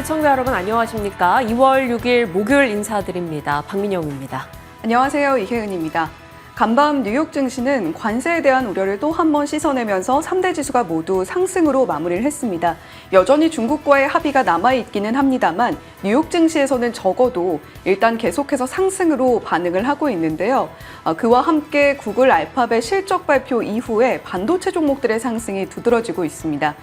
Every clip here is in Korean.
시청자 여러분 안녕하십니까? 2월 6일 목요일 인사드립니다. 박민영입니다. 안녕하세요. 이혜은입니다. 간밤 뉴욕 증시는 관세에 대한 우려를 또 한 번 씻어내면서 3대 지수가 모두 상승으로 마무리를 했습니다. 여전히 중국과의 합의가 남아있기는 합니다만 뉴욕 증시에서는 적어도 일단 계속해서 상승으로 반응을 하고 있는데요. 그와 함께 구글 알파벳 실적 발표 이후에 반도체 종목들의 상승이 두드러지고 있습니다.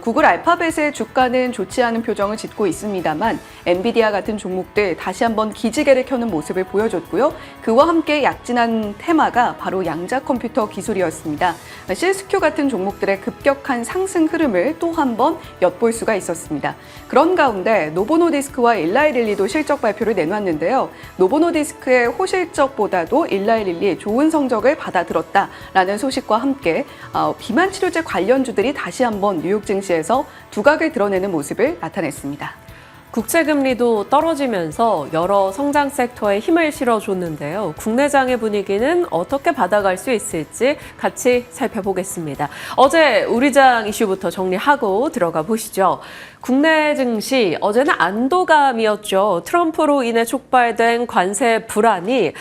구글 알파벳의 주가는 좋지 않은 표정을 짓고 있습니다만 엔비디아 같은 종목들 다시 한번 기지개를 켜는 모습을 보여줬고요. 그와 함께 약진한 테마가 바로 양자 컴퓨터 기술이었습니다. 실스큐 같은 종목들의 급격한 상승 흐름을 또 한 번 엿볼 수가 있었습니다. 그런 가운데 노보노디스크와 일라이릴리도 실적 발표를 내놨는데요. 노보노디스크의 호실적보다도 일라이릴리 좋은 성적을 받아들었다라는 소식과 함께 비만 치료제 관련주들이 다시 한번 뉴욕 증시에서 두각을 드러내는 모습을 나타냈습니다. 국채금리도 떨어지면서 여러 성장 섹터에 힘을 실어줬는데요. 국내장의 분위기는 어떻게 받아갈 수 있을지 같이 살펴보겠습니다. 어제 우리장 이슈부터 정리하고 들어가 보시죠. 국내 증시 어제는 안도감이었죠. 트럼프로 인해 촉발된 관세 불안이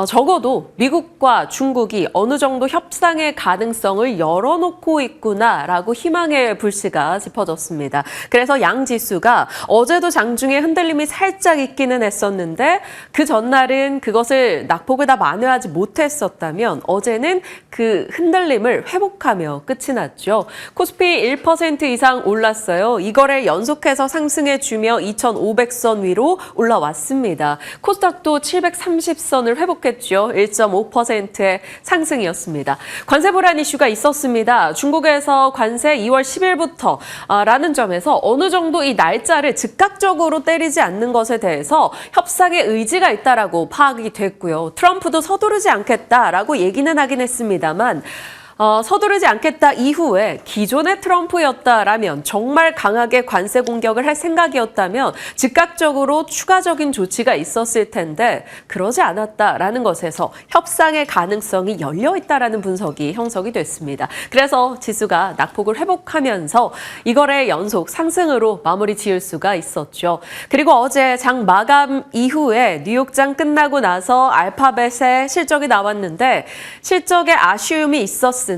적어도 미국과 중국이 어느 정도 협상의 가능성을 열어놓고 있구나라고 희망의 불씨가 짚어졌습니다. 그래서 양 지수가 어제도 장중에 흔들림이 살짝 있기는 했었는데 그 전날은 그것을 낙폭을 다 만회하지 못했었다면 어제는 그 흔들림을 회복하며 끝이 났죠. 코스피 1% 이상 올랐어요. 이거를 연속해서 상승해주며 2,500선 위로 올라왔습니다. 코스닥도 730선을 회복했죠. 1.5%의 상승이었습니다. 관세 불안 이슈가 있었습니다. 중국에서 관세 2월 10일부터 라는 점에서 어느 정도 이 날짜를 즉각적으로 때리지 않는 것에 대해서 협상의 의지가 있다라고 파악이 됐고요. 트럼프도 서두르지 않겠다라고 얘기는 하긴 했습니다만 서두르지 않겠다 이후에 기존의 트럼프였다라면 정말 강하게 관세 공격을 할 생각이었다면 즉각적으로 추가적인 조치가 있었을 텐데 그러지 않았다라는 것에서 협상의 가능성이 열려있다라는 분석이 형성이 됐습니다. 그래서 지수가 낙폭을 회복하면서 이거를 연속 상승으로 마무리 지을 수가 있었죠. 그리고 어제 장 마감 이후에 뉴욕장 끝나고 나서 알파벳의 실적이 나왔는데 실적에 아쉬움이 있었습니다.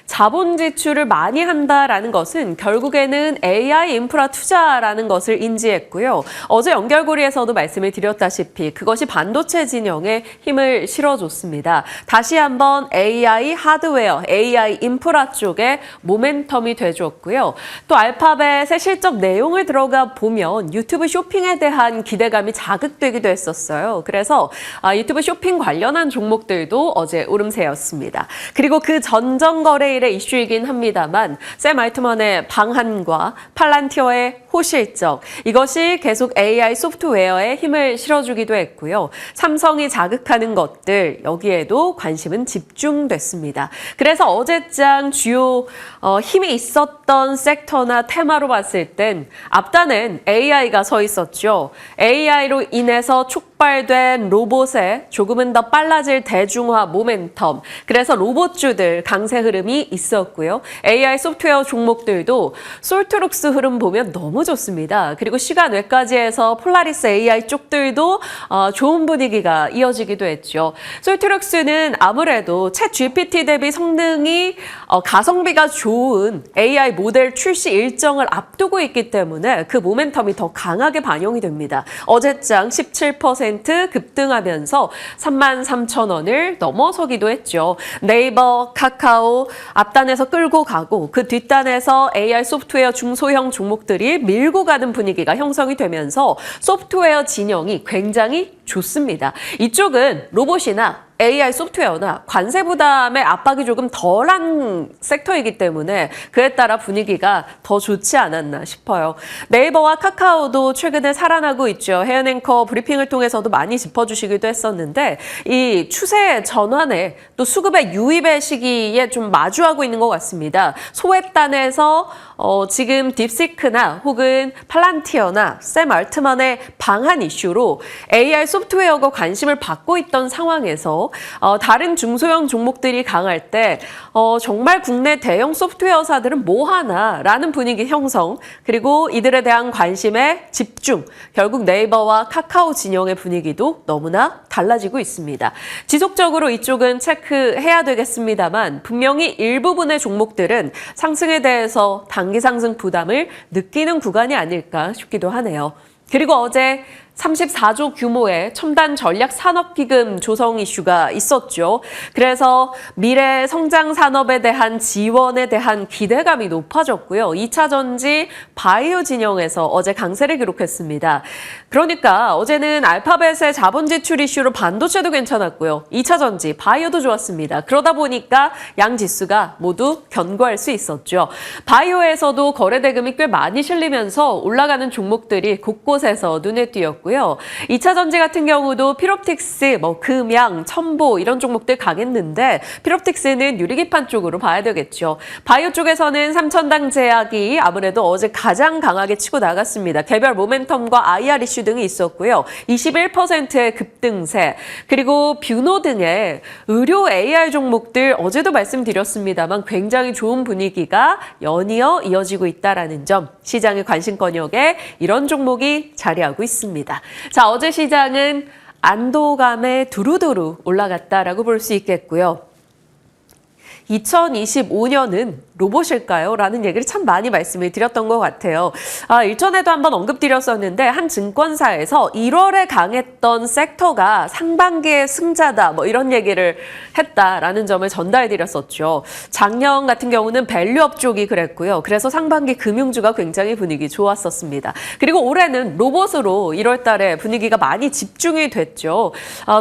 자본 지출을 많이 한다라는 것은 결국에는 AI 인프라 투자라는 것을 인지했고요. 어제 연결고리에서도 말씀을 드렸다시피 그것이 반도체 진영에 힘을 실어줬습니다. 다시 한번 AI 하드웨어, AI 인프라 쪽에 모멘텀이 돼줬고요. 또 알파벳의 실적 내용을 들어가 보면 유튜브 쇼핑에 대한 기대감이 자극되기도 했었어요. 그래서 유튜브 쇼핑 관련한 종목들도 어제 오름세였습니다. 그리고 그 전정거래일의 이슈이긴 합니다만 샘 알트먼의 방한과 팔란티어의 호실적 이것이 계속 AI 소프트웨어에 힘을 실어주기도 했고요. 삼성이 자극하는 것들 여기에도 관심은 집중됐습니다. 그래서 어제장 주요 힘이 있었던 섹터나 테마로 봤을 땐 앞단엔 AI가 서 있었죠. AI로 인해서 촉발된 로봇의 조금은 더 빨라질 대중화 모멘텀 그래서 로봇주들 강세 흐름이 있었고요. AI 소프트웨어 종목들도 솔트룩스 흐름 보면 너무 좋습니다. 그리고 시간 외까지 해서 폴라리스 AI 쪽들도 좋은 분위기가 이어지기도 했죠. 솔트룩스는 아무래도 챗 GPT 대비 성능이 가성비가 좋은 AI 모델 출시 일정을 앞두고 있기 때문에 그 모멘텀이 더 강하게 반영이 됩니다. 어제장 17% 급등하면서 33,000원을 넘어서기도 했죠. 네이버, 카카오 앞단에서 끌고 가고 그 뒷단에서 AI 소프트웨어 중소형 종목들이 밀고 가는 분위기가 형성이 되면서 소프트웨어 진영이 굉장히 좋습니다. 이쪽은 로봇이나 AI 소프트웨어나 관세 부담의 압박이 조금 덜한 섹터이기 때문에 그에 따라 분위기가 더 좋지 않았나 싶어요. 네이버와 카카오도 최근에 살아나고 있죠. 혜연 앵커 브리핑을 통해서도 많이 짚어주시기도 했었는데 이 추세 전환에 또 수급의 유입의 시기에 좀 마주하고 있는 것 같습니다. 소액단에서 지금 딥시크나 혹은 팔란티어나 샘 알트만의 방한 이슈로 AI 소프트웨어가 관심을 받고 있던 상황에서 다른 중소형 종목들이 강할 때 정말 국내 대형 소프트웨어사들은 뭐 하나라는 분위기 형성, 그리고 이들에 대한 관심의 집중, 결국 네이버와 카카오 진영의 분위기도 너무나 달라지고 있습니다. 지속적으로 이쪽은 체크해야 되겠습니다만 분명히 일부분의 종목들은 상승에 대해서 단기 상승 부담을 느끼는 구간이 아닐까 싶기도 하네요. 그리고 어제 34조 규모의 첨단 전략 산업기금 조성 이슈가 있었죠. 그래서 미래 성장 산업에 대한 지원에 대한 기대감이 높아졌고요. 2차 전지 바이오 진영에서 어제 강세를 기록했습니다. 그러니까 어제는 알파벳의 자본 지출 이슈로 반도체도 괜찮았고요. 2차 전지 바이오도 좋았습니다. 그러다 보니까 양 지수가 모두 견고할 수 있었죠. 바이오에서도 거래 대금이 꽤 많이 실리면서 올라가는 종목들이 곳곳에서 눈에 띄었고요. 2차 전지 같은 경우도 피롭틱스, 금양, 첨보 이런 종목들 강했는데 피롭틱스는 유리기판 쪽으로 봐야 되겠죠. 바이오 쪽에서는 삼천당 제약이 아무래도 어제 가장 강하게 치고 나갔습니다. 개별 모멘텀과 IR 이슈 등이 있었고요. 21%의 급등세, 그리고 뷰노 등의 의료 AR 종목들 어제도 말씀드렸습니다만 굉장히 좋은 분위기가 연이어 이어지고 있다는 점, 시장의 관심권역에 이런 종목이 자리하고 있습니다. 자, 어제 시장은 안도감에 두루두루 올라갔다라고 볼 수 있겠고요. 2025년은 로봇일까요? 라는 얘기를 참 많이 말씀을 드렸던 것 같아요. 일전에도 한번 언급드렸었는데 한 증권사에서 1월에 강했던 섹터가 상반기의 승자다 이런 얘기를 했다라는 점을 전달드렸었죠. 작년 같은 경우는 밸류업 쪽이 그랬고요. 그래서 상반기 금융주가 굉장히 분위기 좋았었습니다. 그리고 올해는 로봇으로 1월 달에 분위기가 많이 집중이 됐죠.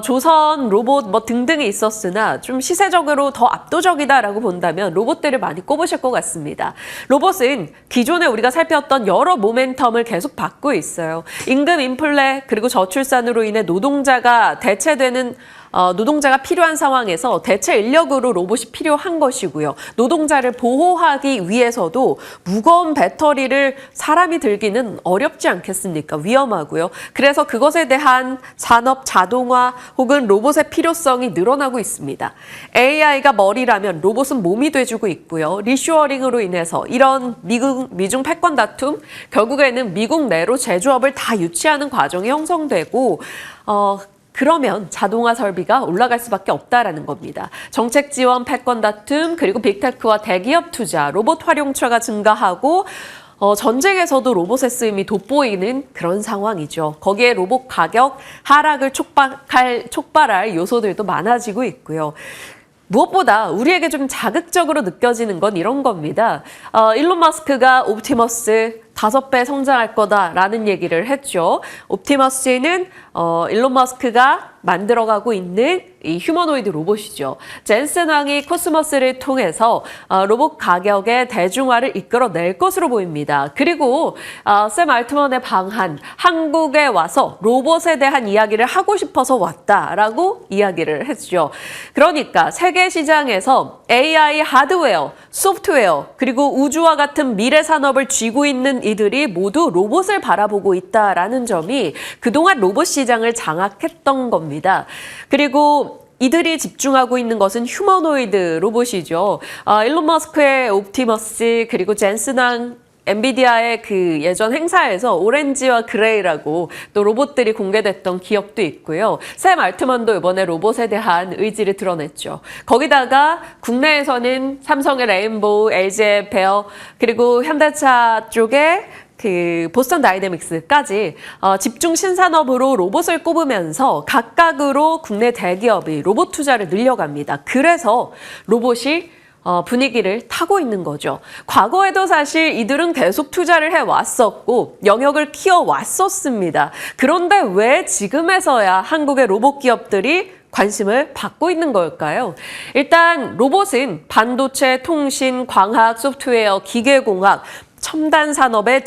조선, 로봇 등등이 있었으나 좀 시세적으로 더 압도적이다라고 본다면 로봇들을 많이 꼽으실 것 같습니다. 로봇은 기존에 우리가 살펴왔던 여러 모멘텀을 계속 받고 있어요. 임금 인플레 그리고 저출산으로 인해 노동자가 노동자가 필요한 상황에서 대체 인력으로 로봇이 필요한 것이고요. 노동자를 보호하기 위해서도 무거운 배터리를 사람이 들기는 어렵지 않겠습니까? 위험하고요. 그래서 그것에 대한 산업 자동화 혹은 로봇의 필요성이 늘어나고 있습니다. AI가 머리라면 로봇은 몸이 돼주고 있고요. 리쇼어링으로 인해서 이런 미중 패권 다툼, 결국에는 미국 내로 제조업을 다 유치하는 과정이 형성되고 그러면 자동화 설비가 올라갈 수밖에 없다라는 겁니다. 정책 지원, 패권 다툼, 그리고 빅테크와 대기업 투자, 로봇 활용처가 증가하고 전쟁에서도 로봇의 쓰임이 돋보이는 그런 상황이죠. 거기에 로봇 가격 하락을 촉발할 요소들도 많아지고 있고요. 무엇보다 우리에게 좀 자극적으로 느껴지는 건 이런 겁니다. 일론 머스크가 옵티머스 5배 성장할 거다라는 얘기를 했죠. 옵티머스는 일론 머스크가 만들어가고 있는 이 휴머노이드 로봇이죠. 젠슨 왕이 코스모스를 통해서 로봇 가격의 대중화를 이끌어낼 것으로 보입니다. 그리고 샘 알트먼의 방한, 한국에 와서 로봇에 대한 이야기를 하고 싶어서 왔다라고 이야기를 했죠. 그러니까 세계 시장에서 AI 하드웨어, 소프트웨어, 그리고 우주와 같은 미래 산업을 쥐고 있는 이들이 모두 로봇을 바라보고 있다라는 점이 그동안 로봇 시장을 장악했던 겁니다. 그리고 이들이 집중하고 있는 것은 휴머노이드 로봇이죠. 일론 머스크의 옵티머스, 그리고 젠슨 왕 엔비디아의 그 예전 행사에서 오렌지와 그레이라고 또 로봇들이 공개됐던 기억도 있고요. 샘 알트먼도 이번에 로봇에 대한 의지를 드러냈죠. 거기다가 국내에서는 삼성의 레인보우, LG의 베어, 그리고 현대차 쪽에 그 보스턴 다이내믹스까지 집중 신산업으로 로봇을 꼽으면서 각각으로 국내 대기업이 로봇 투자를 늘려갑니다. 그래서 로봇이 분위기를 타고 있는 거죠. 과거에도 사실 이들은 계속 투자를 해왔었고 영역을 키워왔었습니다. 그런데 왜 지금에서야 한국의 로봇 기업들이 관심을 받고 있는 걸까요? 일단 로봇은 반도체, 통신, 광학, 소프트웨어, 기계공학, 첨단 산업의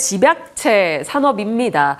반도체 산업입니다.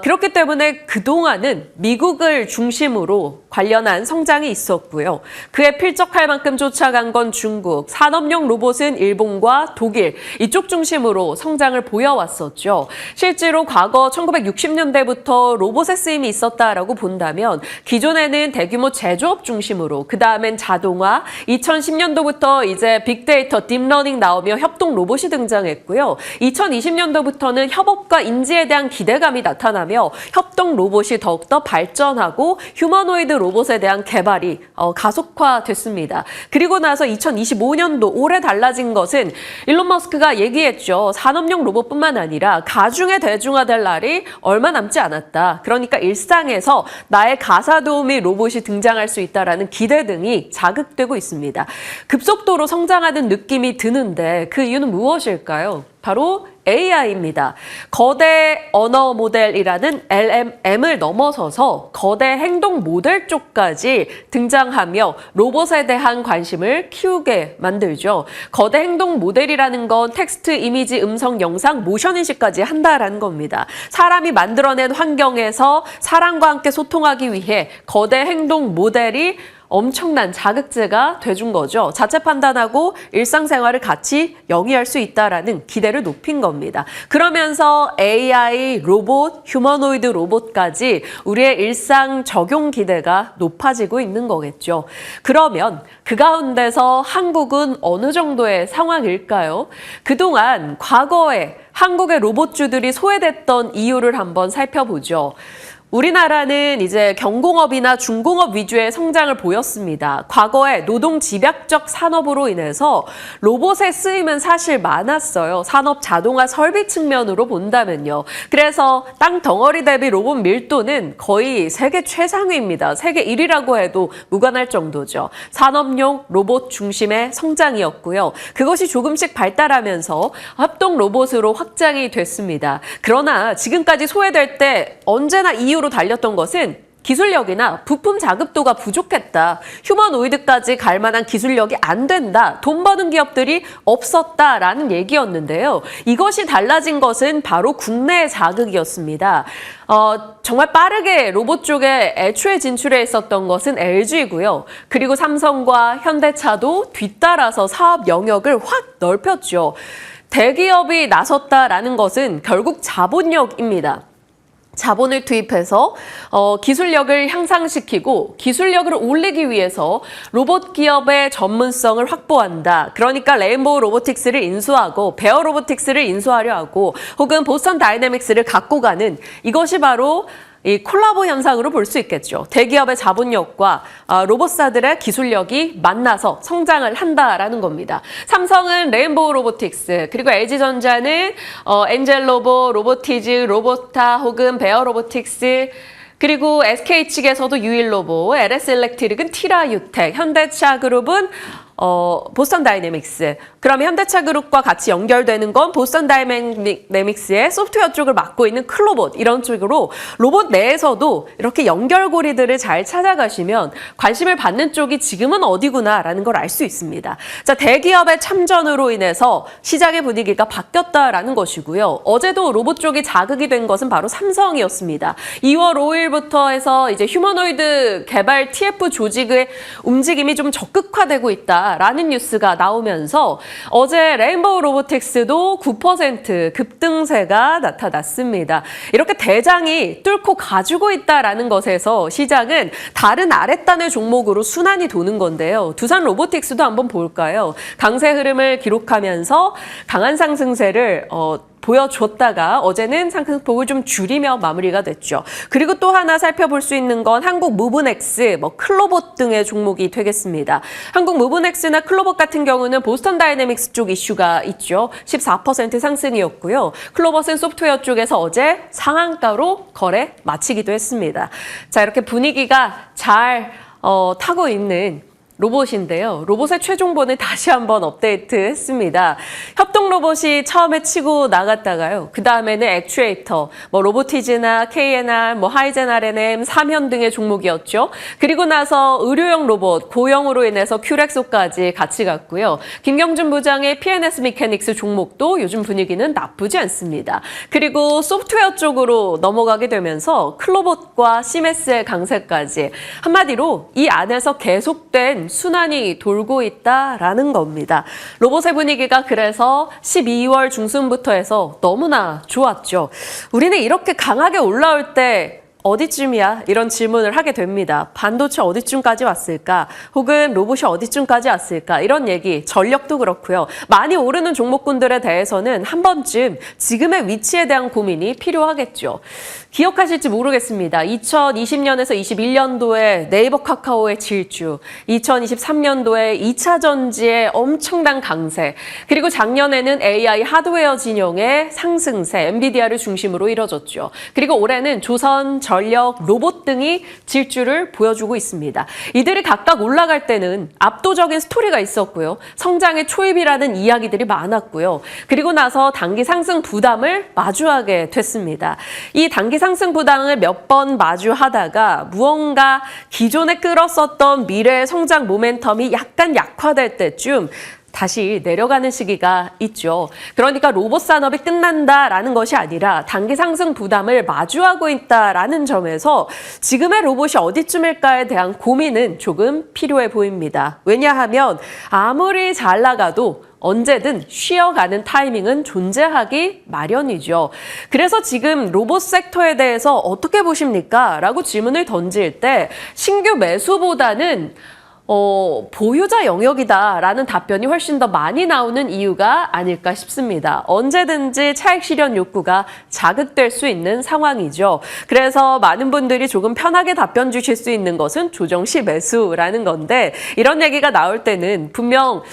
그렇기 때문에 그동안은 미국을 중심으로 관련한 성장이 있었고요. 그에 필적할 만큼 쫓아간 건 중국, 산업용 로봇은 일본과 독일 이쪽 중심으로 성장을 보여왔었죠. 실제로 과거 1960년대부터 로봇의 쓰임이 있었다라고 본다면 기존에는 대규모 제조업 중심으로 그 다음엔 자동화, 2010년도부터 이제 빅데이터, 딥러닝 나오며 협동 로봇이 등장했고요. 2020년도부터는 협업과 인지에 대한 기대감이 나타나며 협동 로봇이 더욱더 발전하고 휴머노이드 로봇에 대한 개발이 가속화됐습니다. 그리고 나서 2025년도 올해 달라진 것은 일론 머스크가 얘기했죠. 산업용 로봇뿐만 아니라 가중에 대중화될 날이 얼마 남지 않았다. 그러니까 일상에서 나의 가사 도우미 로봇이 등장할 수 있다라는 기대 등이 자극되고 있습니다. 급속도로 성장하는 느낌이 드는데 그 이유는 무엇일까요? 바로 AI입니다. 거대 언어 모델이라는 LLM을 넘어서서 거대 행동 모델 쪽까지 등장하며 로봇에 대한 관심을 키우게 만들죠. 거대 행동 모델이라는 건 텍스트, 이미지, 음성, 영상, 모션 인식까지 한다라는 겁니다. 사람이 만들어낸 환경에서 사람과 함께 소통하기 위해 거대 행동 모델이 엄청난 자극제가 돼준 거죠. 자체 판단하고 일상생활을 같이 영위할 수 있다라는 기대를 높인 겁니다. 그러면서 AI, 로봇, 휴머노이드 로봇까지 우리의 일상 적용 기대가 높아지고 있는 거겠죠. 그러면 그 가운데서 한국은 어느 정도의 상황일까요? 그동안 과거에 한국의 로봇주들이 소외됐던 이유를 한번 살펴보죠. 우리나라는 이제 경공업이나 중공업 위주의 성장을 보였습니다. 과거에 노동 집약적 산업으로 인해서 로봇의 쓰임은 사실 많았어요. 산업 자동화 설비 측면으로 본다면요. 그래서 땅 덩어리 대비 로봇 밀도는 거의 세계 최상위입니다. 세계 1위라고 해도 무관할 정도죠. 산업용 로봇 중심의 성장이었고요. 그것이 조금씩 발달하면서 합동 로봇으로 확장이 됐습니다. 그러나 지금까지 소외될 때 언제나 이유로 달렸던 것은 기술력이나 부품 자급도가 부족했다. 휴머노이드까지 갈 만한 기술력이 안 된다. 돈 버는 기업들이 없었다라는 얘기였는데요. 이것이 달라진 것은 바로 국내 자극이었습니다. 정말 빠르게 로봇 쪽에 애초에 진출해 있었던 것은 LG고요. 그리고 삼성과 현대차도 뒤따라서 사업 영역을 확 넓혔죠. 대기업이 나섰다라는 것은 결국 자본력입니다. 자본을 투입해서 기술력을 향상시키고 기술력을 올리기 위해서 로봇 기업의 전문성을 확보한다. 그러니까 레인보우 로보틱스를 인수하고 베어 로보틱스를 인수하려 하고 혹은 보스턴 다이내믹스를 갖고 가는 이것이 바로 이 콜라보 현상으로 볼 수 있겠죠. 대기업의 자본력과 로봇사들의 기술력이 만나서 성장을 한다라는 겁니다. 삼성은 레인보우 로보틱스, 그리고 LG전자는 엔젤로보, 로보티즈, 로보타 혹은 베어 로보틱스, 그리고 SK 측에서도 유일로보, LS일렉트릭은 티라유텍, 현대차 그룹은 보스턴 다이내믹스. 그럼 현대차 그룹과 같이 연결되는 건 보스턴 다이내믹스의 소프트웨어 쪽을 맡고 있는 클로봇 이런 쪽으로 로봇 내에서도 이렇게 연결고리들을 잘 찾아가시면 관심을 받는 쪽이 지금은 어디구나라는 걸 알 수 있습니다. 자, 대기업의 참전으로 인해서 시장의 분위기가 바뀌었다라는 것이고요. 어제도 로봇 쪽이 자극이 된 것은 바로 삼성이었습니다. 2월 5일부터 해서 이제 휴머노이드 개발 TF 조직의 움직임이 좀 적극화되고 있다라는 뉴스가 나오면서 어제 레인보우 로보틱스도 9% 급등세가 나타났습니다. 이렇게 대장이 뚫고 가지고 있다라는 것에서 시장은 다른 아랫단의 종목으로 순환이 도는 건데요. 두산 로보틱스도 한번 볼까요? 강세 흐름을 기록하면서 강한 상승세를 보여줬다가 어제는 상승폭을 좀 줄이며 마무리가 됐죠. 그리고 또 하나 살펴볼 수 있는 건 한국 무브넥스, 클로봇 등의 종목이 되겠습니다. 한국 무브넥스나 클로봇 같은 경우는 보스턴 다이내믹스 쪽 이슈가 있죠. 14% 상승이었고요. 클로봇은 소프트웨어 쪽에서 어제 상한가로 거래 마치기도 했습니다. 자, 이렇게 분위기가 잘 타고 있는 로봇인데요. 로봇의 최종본을 다시 한번 업데이트했습니다. 협동 로봇이 처음에 치고 나갔다가요. 그 다음에는 액추에이터, 로보티즈나 KNR, 하이젠 RNM, 삼현 등의 종목이었죠. 그리고 나서 의료용 로봇, 고영으로 인해서 큐렉소까지 같이 갔고요. 김경준 부장의 PNS 미케닉스 종목도 요즘 분위기는 나쁘지 않습니다. 그리고 소프트웨어 쪽으로 넘어가게 되면서 클로봇과 시메스의 강세까지 한마디로 이 안에서 계속된 순환이 돌고 있다라는 겁니다. 로봇의 분위기가 그래서 12월 중순부터 해서 너무나 좋았죠. 우리는 이렇게 강하게 올라올 때 어디쯤이야? 이런 질문을 하게 됩니다. 반도체 어디쯤까지 왔을까? 혹은 로봇이 어디쯤까지 왔을까? 이런 얘기, 전력도 그렇고요. 많이 오르는 종목군들에 대해서는 한 번쯤 지금의 위치에 대한 고민이 필요하겠죠. 기억하실지 모르겠습니다. 2020년에서 21년도에 네이버 카카오의 질주, 2023년도에 2차 전지의 엄청난 강세, 그리고 작년에는 AI 하드웨어 진영의 상승세, 엔비디아를 중심으로 이뤄졌죠. 그리고 올해는 조선, 전력, 로봇 등이 질주를 보여주고 있습니다. 이들이 각각 올라갈 때는 압도적인 스토리가 있었고요. 성장의 초입이라는 이야기들이 많았고요. 그리고 나서 단기 상승 부담을 마주하게 됐습니다. 이 단기 상승 부담을 몇 번 마주하다가 무언가 기존에 끌었었던 미래의 성장 모멘텀이 약간 약화될 때쯤 다시 내려가는 시기가 있죠. 그러니까 로봇 산업이 끝난다라는 것이 아니라 단기 상승 부담을 마주하고 있다라는 점에서 지금의 로봇이 어디쯤일까에 대한 고민은 조금 필요해 보입니다. 왜냐하면 아무리 잘 나가도 언제든 쉬어가는 타이밍은 존재하기 마련이죠. 그래서 지금 로봇 섹터에 대해서 어떻게 보십니까? 라고 질문을 던질 때 신규 매수보다는 보유자 영역이다라는 답변이 훨씬 더 많이 나오는 이유가 아닐까 싶습니다. 언제든지 차익 실현 욕구가 자극될 수 있는 상황이죠. 그래서 많은 분들이 조금 편하게 답변 주실 수 있는 것은 조정 시 매수라는 건데 이런 얘기가 나올 때는 분명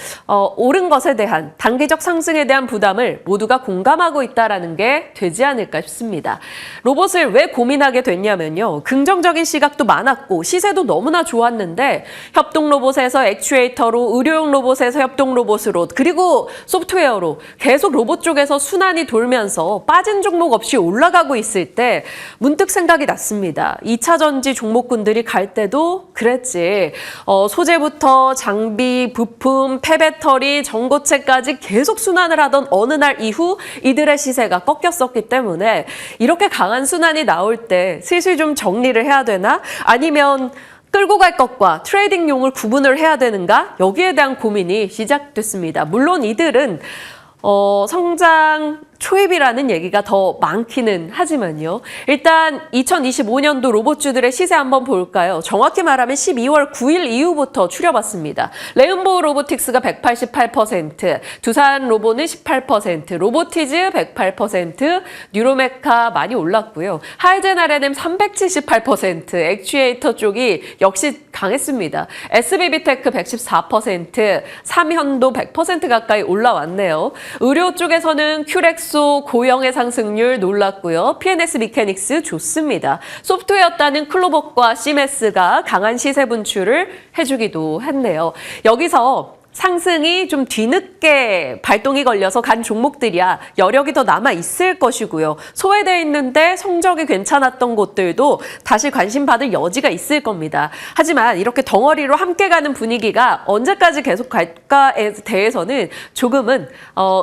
오른 것에 대한 단기적 상승에 대한 부담을 모두가 공감하고 있다라는 게 되지 않을까 싶습니다. 로봇을 왜 고민하게 됐냐면요. 긍정적인 시각도 많았고 시세도 너무나 좋았는데 협동 로봇에서 액추에이터로, 의료용 로봇에서 협동 로봇으로, 그리고 소프트웨어로 계속 로봇 쪽에서 순환이 돌면서 빠진 종목 없이 올라가고 있을 때 문득 생각이 났습니다. 2차 전지 종목군들이 갈 때도 그랬지. 소재부터 장비, 부품, 폐배터리, 전고체까지 계속 순환을 하던 어느 날 이후 이들의 시세가 꺾였었기 때문에 이렇게 강한 순환이 나올 때 슬슬 좀 정리를 해야 되나? 아니면 끌고 갈 것과 트레이딩용을 구분을 해야 되는가? 여기에 대한 고민이 시작됐습니다. 물론 이들은 성장 초입이라는 얘기가 더 많기는 하지만요. 일단 2025년도 로봇주들의 시세 한번 볼까요? 정확히 말하면 12월 9일 이후부터 추려봤습니다. 레인보우 로보틱스가 188%, 두산 로보는 18%, 로보티즈 108%, 뉴로메카 많이 올랐고요. 하이젠 RNM 378%, 액추에이터 쪽이 역시 강했습니다. SBB테크 114%, 삼현도 100% 가까이 올라왔네요. 의료 쪽에서는 큐렉소 고영의 상승률 놀랐고요. PNS 미케닉스 좋습니다. 소프트웨어 따는 클로봇과 시메스가 강한 시세 분출을 해주기도 했네요. 여기서 상승이 좀 뒤늦게 발동이 걸려서 간 종목들이야 여력이 더 남아 있을 것이고요. 소외되어 있는데 성적이 괜찮았던 곳들도 다시 관심받을 여지가 있을 겁니다. 하지만 이렇게 덩어리로 함께 가는 분위기가 언제까지 계속 갈까에 대해서는 조금은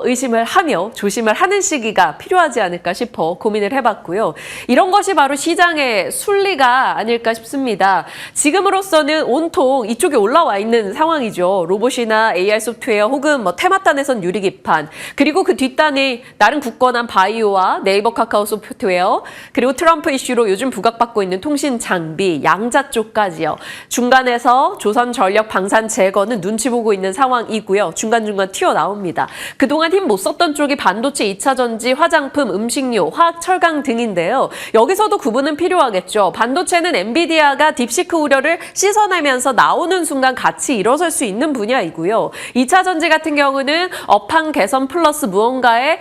의심을 하며 조심을 하는 시기가 필요하지 않을까 싶어 고민을 해봤고요. 이런 것이 바로 시장의 순리가 아닐까 싶습니다. 지금으로서는 온통 이쪽에 올라와 있는 상황이죠. 로봇이나 AR 소프트웨어 혹은 테마단에선 유리기판, 그리고 그 뒷단이 나름 굳건한 바이오와 네이버 카카오 소프트웨어, 그리고 트럼프 이슈로 요즘 부각받고 있는 통신 장비, 양자 쪽까지요. 중간에서 조선 전력 방산 제거는 눈치 보고 있는 상황이고요. 중간중간 튀어나옵니다. 그동안 힘 못 썼던 쪽이 반도체, 2차 전지, 화장품, 음식료, 화학, 철강 등인데요. 여기서도 구분은 필요하겠죠. 반도체는 엔비디아가 딥시크 우려를 씻어내면서 나오는 순간 같이 일어설 수 있는 분야이고요. 2차 전지 같은 경우는 업황 개선 플러스 무언가의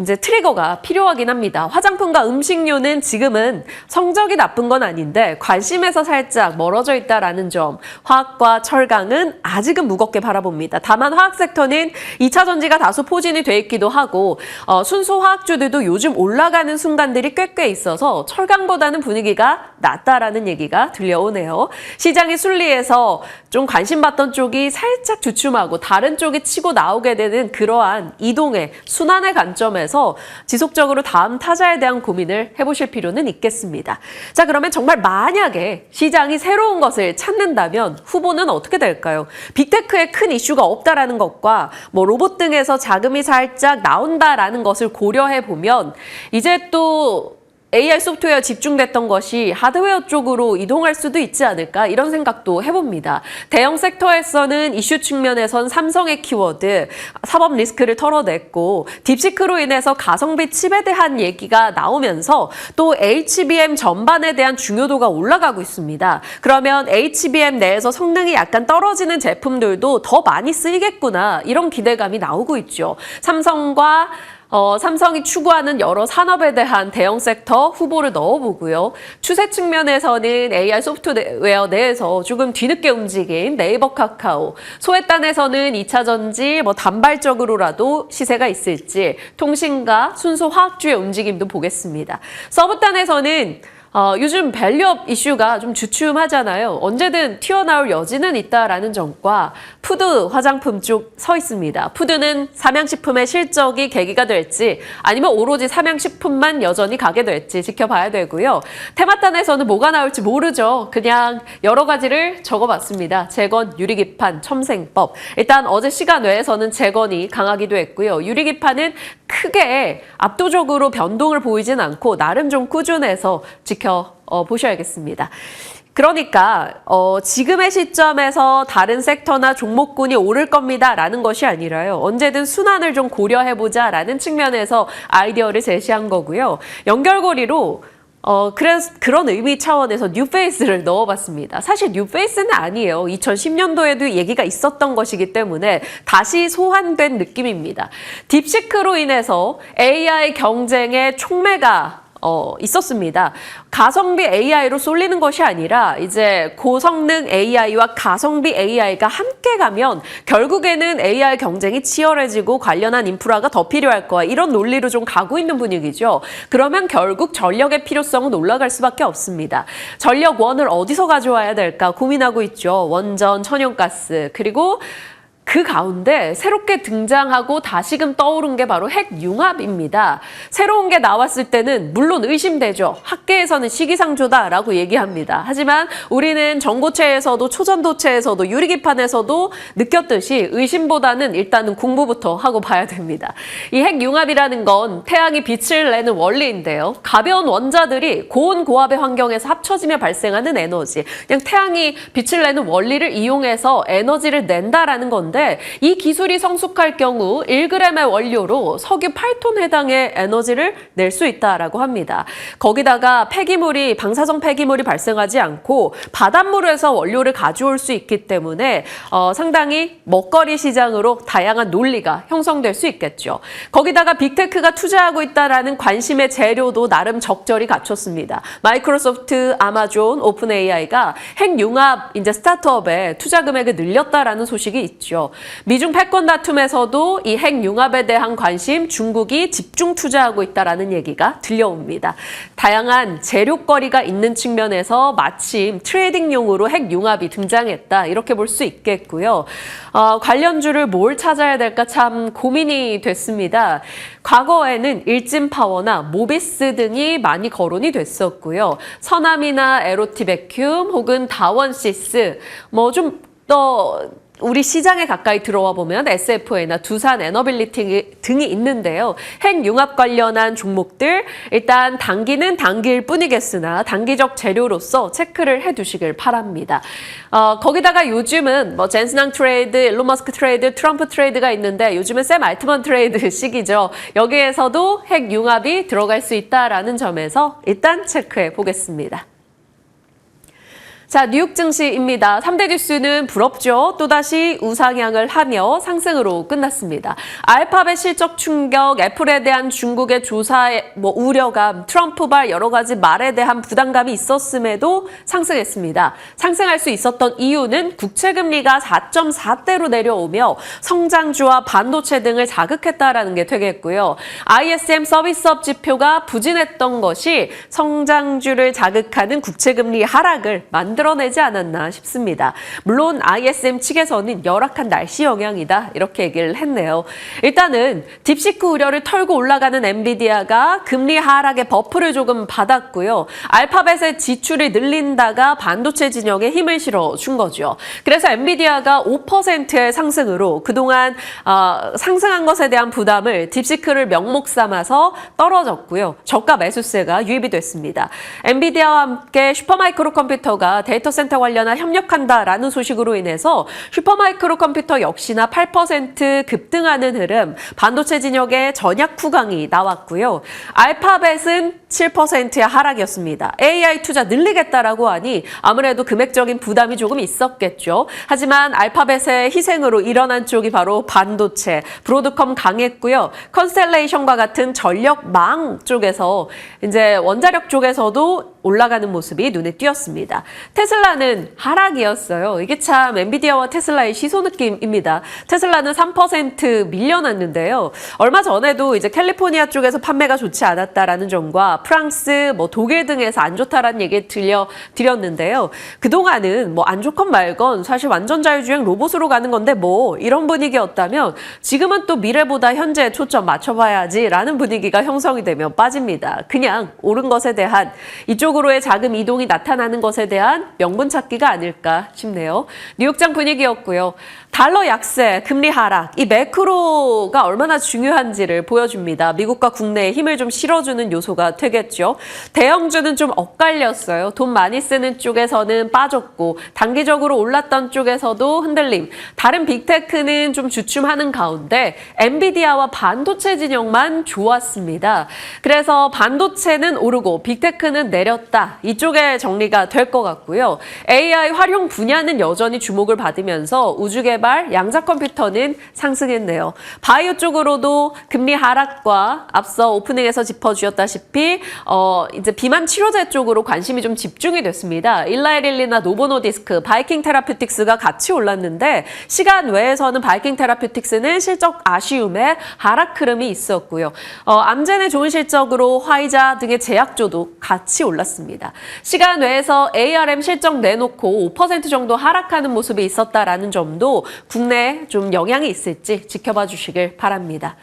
이제 트리거가 필요하긴 합니다. 화장품과 음식료는 지금은 성적이 나쁜 건 아닌데 관심에서 살짝 멀어져 있다라는 점. 화학과 철강은 아직은 무겁게 바라봅니다. 다만 화학 섹터는 2차 전지가 다소 포진이 돼 있기도 하고 순수 화학주들도 요즘 올라가는 순간들이 꽤 있어서 철강보다는 분위기가 낫다라는 얘기가 들려오네요. 시장이 순리해서 좀 관심 받던 쪽이 살짝 주춤하고 다른 쪽이 치고 나오게 되는 그러한 이동의 순환의 관점에서 지속적으로 다음 타자에 대한 고민을 해보실 필요는 있겠습니다. 자, 그러면 정말 만약에 시장이 새로운 것을 찾는다면 후보는 어떻게 될까요? 빅테크에 큰 이슈가 없다라는 것과 뭐 로봇 등에서 자금이 살짝 나온다라는 것을 고려해 보면 이제 또 AI 소프트웨어 집중됐던 것이 하드웨어 쪽으로 이동할 수도 있지 않을까 이런 생각도 해봅니다. 대형 섹터에서는 이슈 측면에선 삼성의 키워드, 사법 리스크를 털어냈고 딥시크로 인해서 가성비 칩에 대한 얘기가 나오면서 또 HBM 전반에 대한 중요도가 올라가고 있습니다. 그러면 HBM 내에서 성능이 약간 떨어지는 제품들도 더 많이 쓰이겠구나 이런 기대감이 나오고 있죠. 삼성이 추구하는 여러 산업에 대한 대형 섹터 후보를 넣어보고요. 추세 측면에서는 AI 소프트웨어 내에서 조금 뒤늦게 움직인 네이버 카카오, 소외단에서는 2차 전지 단발적으로라도 시세가 있을지, 통신과 순수 화학주의 움직임도 보겠습니다. 서브단에서는 요즘 밸류업 이슈가 좀 주춤하잖아요. 언제든 튀어나올 여지는 있다라는 점과 푸드 화장품 쪽 서 있습니다. 푸드는 삼양식품의 실적이 계기가 될지 아니면 오로지 삼양식품만 여전히 가게 될지 지켜봐야 되고요. 테마단에서는 뭐가 나올지 모르죠. 그냥 여러 가지를 적어봤습니다. 재건, 유리기판, 첨생법. 일단 어제 시간 외에서는 재건이 강하기도 했고요. 유리기판은 크게 압도적으로 변동을 보이진 않고 나름 좀 꾸준해서 보셔야겠습니다. 그러니까 지금의 시점에서 다른 sek터나 종목군이 오를 겁니다라는 것이 아니라요. 언제든 순환을 좀 고려해보자라는 측면에서 아이디어를 제시한 거고요. 연결고리로 그런 의미 차원에서 뉴페이스를 넣어봤습니다. 사실 뉴페이스는 아니에요. 2010년도에도 얘기가 있었던 것이기 때문에 다시 소환된 느낌입니다. 딥시크로 인해서 AI 경쟁의 촉매가 있었습니다. 가성비 AI로 쏠리는 것이 아니라 이제 고성능 AI와 가성비 AI가 함께 가면 결국에는 AI 경쟁이 치열해지고 관련한 인프라가 더 필요할 거야. 이런 논리로 좀 가고 있는 분위기죠. 그러면 결국 전력의 필요성은 올라갈 수밖에 없습니다. 전력원을 어디서 가져와야 될까 고민하고 있죠. 원전, 천연가스, 그리고 그 가운데 새롭게 등장하고 다시금 떠오른 게 바로 핵융합입니다. 새로운 게 나왔을 때는 물론 의심되죠. 학계에서는 시기상조다라고 얘기합니다. 하지만 우리는 전고체에서도 초전도체에서도 유리기판에서도 느꼈듯이 의심보다는 일단은 공부부터 하고 봐야 됩니다. 이 핵융합이라는 건 태양이 빛을 내는 원리인데요. 가벼운 원자들이 고온 고압의 환경에서 합쳐지며 발생하는 에너지. 그냥 태양이 빛을 내는 원리를 이용해서 에너지를 낸다라는 건데 이 기술이 성숙할 경우 1g의 원료로 석유 8톤 해당의 에너지를 낼 수 있다라고 합니다. 거기다가 방사성 폐기물이 발생하지 않고 바닷물에서 원료를 가져올 수 있기 때문에 상당히 먹거리 시장으로 다양한 논리가 형성될 수 있겠죠. 거기다가 빅테크가 투자하고 있다라는 관심의 재료도 나름 적절히 갖췄습니다. 마이크로소프트, 아마존, 오픈 AI가 핵융합 스타트업에 투자 금액을 늘렸다라는 소식이 있죠. 미중 패권 다툼에서도 이 핵융합에 대한 관심 중국이 집중 투자하고 있다라는 얘기가 들려옵니다. 다양한 재료거리가 있는 측면에서 마침 트레이딩용으로 핵융합이 등장했다 이렇게 볼 수 있겠고요. 관련주를 뭘 찾아야 될까 참 고민이 됐습니다. 과거에는 일진파워나 모비스 등이 많이 거론이 됐었고요. 서남이나 에로티 베큐um 혹은 다원시스 우리 시장에 가까이 들어와 보면 SFA나 두산 에너빌리티 등이 있는데요. 핵융합 관련한 종목들 일단 단기는 단기일 뿐이겠으나 단기적 재료로서 체크를 해두시길 바랍니다. 거기다가 요즘은 젠슨항 트레이드, 일론 머스크 트레이드, 트럼프 트레이드가 있는데 요즘은 샘 알트먼 트레이드 시기죠. 여기에서도 핵융합이 들어갈 수 있다라는 점에서 일단 체크해 보겠습니다. 자, 뉴욕 증시입니다. 3대 지수는 부럽죠. 또다시 우상향을 하며 상승으로 끝났습니다. 알파벳 실적 충격, 애플에 대한 중국의 조사의 우려감, 트럼프발 여러 가지 말에 대한 부담감이 있었음에도 상승했습니다. 상승할 수 있었던 이유는 국채금리가 4.4대로 내려오며 성장주와 반도체 등을 자극했다라는 게 되겠고요. ISM 서비스업 지표가 부진했던 것이 성장주를 자극하는 국채금리 하락을 만들어내지 않았나 싶습니다. 물론 ISM 측에서는 열악한 날씨 영향이다 이렇게 얘기를 했네요. 일단은 딥시크 우려를 털고 올라가는 엔비디아가 금리 하락의 버프를 조금 받았고요. 알파벳의 지출을 늘린다가 반도체 진영에 힘을 실어준 거죠. 그래서 엔비디아가 5%의 상승으로 그동안 상승한 것에 대한 부담을 딥시크를 명목 삼아서 떨어졌고요. 저가 매수세가 유입이 됐습니다. 엔비디아와 함께 슈퍼마이크로 컴퓨터가 데이터 센터 관련한 협력한다라는 소식으로 인해서 슈퍼마이크로 컴퓨터 역시나 8% 급등하는 흐름, 반도체 진영의 전약 후강이 나왔고요. 알파벳은 7%의 하락이었습니다. AI 투자 늘리겠다라고 하니 아무래도 금액적인 부담이 조금 있었겠죠. 하지만 알파벳의 희생으로 일어난 쪽이 바로 반도체, 브로드컴 강했고요. 컨스텔레이션과 같은 전력망 쪽에서 이제 원자력 쪽에서도 올라가는 모습이 눈에 띄었습니다. 테슬라는 하락이었어요. 이게 참 엔비디아와 테슬라의 시소 느낌입니다. 테슬라는 3% 밀려났는데요. 얼마 전에도 이제 캘리포니아 쪽에서 판매가 좋지 않았다라는 점과 프랑스, 독일 등에서 안 좋다라는 얘기 들려드렸는데요. 그동안은 안 좋건 말건 사실 완전 자율주행 로봇으로 가는 건데 이런 분위기였다면 지금은 또 미래보다 현재에 초점 맞춰봐야지라는 분위기가 형성이 되면 빠집니다. 그냥 옳은 것에 대한 이쪽으로의 자금 이동이 나타나는 것에 대한 명분 찾기가 아닐까 싶네요. 뉴욕장 분위기였고요. 달러 약세, 금리 하락, 이 매크로가 얼마나 중요한지를 보여줍니다. 미국과 국내에 힘을 좀 실어주는 요소가 되겠죠. 대형주는 좀 엇갈렸어요. 돈 많이 쓰는 쪽에서는 빠졌고 단기적으로 올랐던 쪽에서도 흔들림. 다른 빅테크는 좀 주춤하는 가운데 엔비디아와 반도체 진영만 좋았습니다. 그래서 반도체는 오르고 빅테크는 내렸다. 이쪽에 정리가 될 것 같고요. AI 활용 분야는 여전히 주목을 받으면서 우주개발, 양자 컴퓨터는 상승했네요. 바이오 쪽으로도 금리 하락과 앞서 오프닝에서 짚어주었다시피 이제 비만 치료제 쪽으로 관심이 좀 집중이 됐습니다. 일라이릴리나 노보노디스크, 바이킹 테라퓨틱스가 같이 올랐는데 시간 외에서는 바이킹 테라퓨틱스는 실적 아쉬움에 하락 흐름이 있었고요. 암젠의 좋은 실적으로 화이자 등의 제약주도 같이 올랐습니다. 시간 외에서 ARM 실적 내놓고 5% 정도 하락하는 모습이 있었다라는 점도 국내에 좀 영향이 있을지 지켜봐 주시길 바랍니다.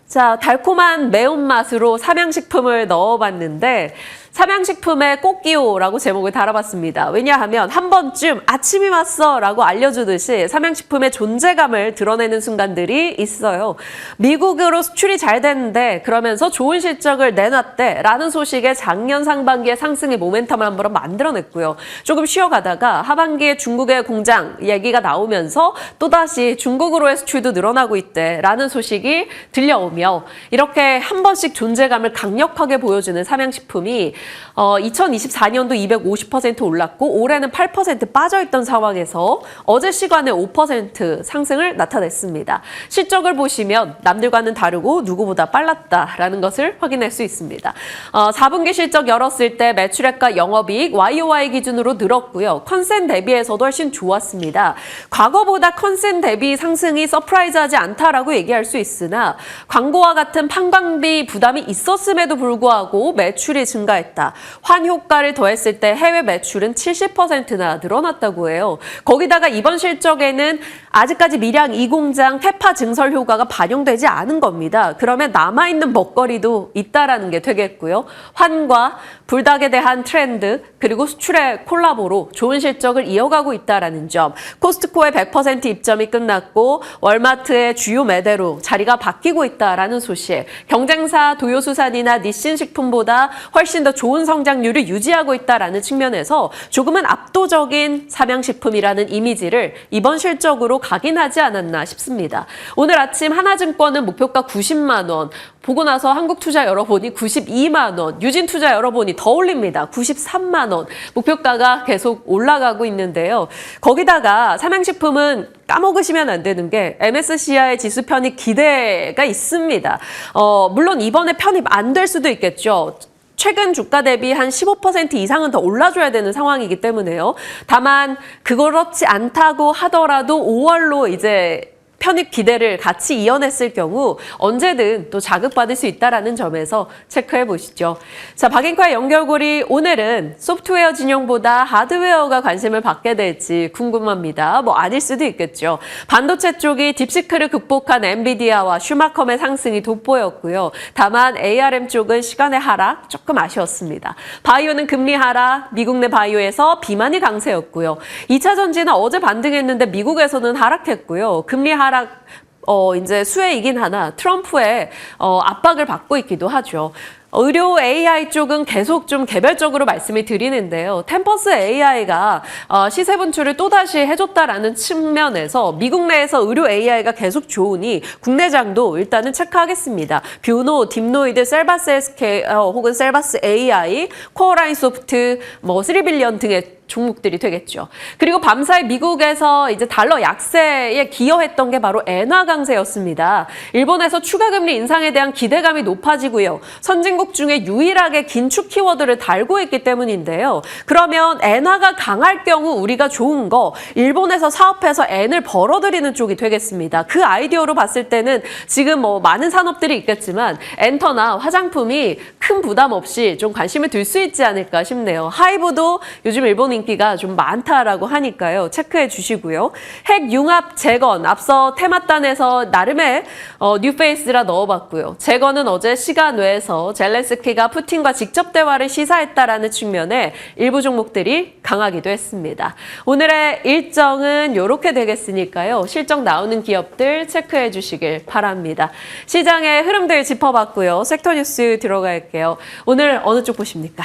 자, 달콤한 매운맛으로 삼양식품을 넣어봤는데 삼양식품의 꽃기호라고 제목을 달아봤습니다. 왜냐하면 한 번쯤 아침이 왔어 라고 알려주듯이 삼양식품의 존재감을 드러내는 순간들이 있어요. 미국으로 수출이 잘 됐는데 그러면서 좋은 실적을 내놨대 라는 소식에 작년 상반기에 상승의 모멘텀을 한번 만들어냈고요. 조금 쉬어가다가 하반기에 중국의 공장 얘기가 나오면서 또다시 중국으로의 수출도 늘어나고 있대 라는 소식이 들려오며 이렇게 한 번씩 존재감을 강력하게 보여주는 삼양식품이 2024년도 250% 올랐고 올해는 8% 빠져있던 상황에서 어제 시간에 5% 상승을 나타냈습니다. 실적을 보시면 남들과는 다르고 누구보다 빨랐다라는 것을 확인할 수 있습니다. 4분기 실적 열었을 때 매출액과 영업이익 YOY 기준으로 늘었고요. 컨센 대비해서도 훨씬 좋았습니다. 과거보다 컨센 대비 상승이 서프라이즈하지 않다라고 얘기할 수 있으나 광고와 같은 판관비 부담이 있었음에도 불구하고 매출이 증가했다. 환효과를 더했을 때 해외 매출은 70%나 늘어났다고 해요. 거기다가 이번 실적에는 아직까지 밀양 2공장 캐파 증설 효과가 반영되지 않은 겁니다. 그러면 남아있는 먹거리도 있다라는 게 되겠고요. 환과 불닭에 대한 트렌드 그리고 수출의 콜라보로 좋은 실적을 이어가고 있다라는 점. 코스트코의 100% 입점이 끝났고 월마트의 주요 매대로 자리가 바뀌고 있다라는 소식. 경쟁사 도요수산이나 니신식품보다 훨씬 더 좋은 성장률을 유지하고 있다라는 측면에서 조금은 압도적인 삼양식품이라는 이미지를 이번 실적으로 각인하지 않았나 싶습니다. 오늘 아침 하나증권은 목표가 90만 원, 보고 나서 한국투자 열어보니 92만 원, 유진투자 열어보니 원이 더 올립니다. 93만 원. 목표가가 계속 올라가고 있는데요. 거기다가 삼양식품은 까먹으시면 안 되는 게 MSCI 지수 편입 기대가 있습니다. 물론 이번에 편입 안 될 수도 있겠죠. 최근 주가 대비 한 15% 이상은 더 올라줘야 되는 상황이기 때문에요. 다만 그렇지 않다고 하더라도 5월로 이제 편입 기대를 같이 이어냈을 경우 언제든 또 자극받을 수 있다는 점에서 체크해 보시죠. 자, 박인카의 연결고리 오늘은 소프트웨어 진영보다 하드웨어가 관심을 받게 될지 궁금합니다. 뭐 아닐 수도 있겠죠. 반도체 쪽이 딥시크를 극복한 엔비디아와 슈마컴의 상승이 돋보였고요. 다만 ARM 쪽은 시간의 하락 조금 아쉬웠습니다. 바이오는 금리 하락, 미국 내 바이오에서 비만이 강세였고요. 2차 전지는 어제 반등했는데 미국에서는 하락했고요. 금리 하락 이제 수혜이긴 하나 트럼프의 압박을 받고 있기도 하죠. 의료 AI 쪽은 계속 좀 개별적으로 말씀을 드리는데요. 템퍼스 AI가 시세 분출을 또다시 해줬다라는 측면에서 미국 내에서 의료 AI가 계속 좋으니 국내장도 일단은 체크하겠습니다. 뷰노, 딥노이드, 셀바스 헬스케어 혹은 셀바스 AI, 코어라인 소프트, 3빌리언 등의 종목들이 되겠죠. 그리고 밤사이 미국에서 이제 달러 약세에 기여했던 게 바로 엔화 강세였습니다. 일본에서 추가 금리 인상에 대한 기대감이 높아지고요. 선진국 중에 유일하게 긴축 키워드를 달고 있기 때문인데요. 그러면 엔화가 강할 경우 우리가 좋은 거 일본에서 사업해서 엔을 벌어들이는 쪽이 되겠습니다. 그 아이디어로 봤을 때는 지금 많은 산업들이 있겠지만 엔터나 화장품이 큰 부담 없이 좀 관심을 둘 수 있지 않을까 싶네요. 하이브도 요즘 일본 인기가 좀 많다라고 하니까요. 체크해 주시고요. 핵 융합 재건 앞서 테마단에서 나름의 뉴페이스라 넣어봤고요. 재건은 어제 시간 외에서 젤렌스키가 푸틴과 직접 대화를 시사했다라는 측면에 일부 종목들이 강하기도 했습니다. 오늘의 일정은 이렇게 되겠으니까요. 실적 나오는 기업들 체크해 주시길 바랍니다. 시장의 흐름들 짚어봤고요. 섹터 뉴스 들어갈게요. 오늘 어느 쪽 보십니까?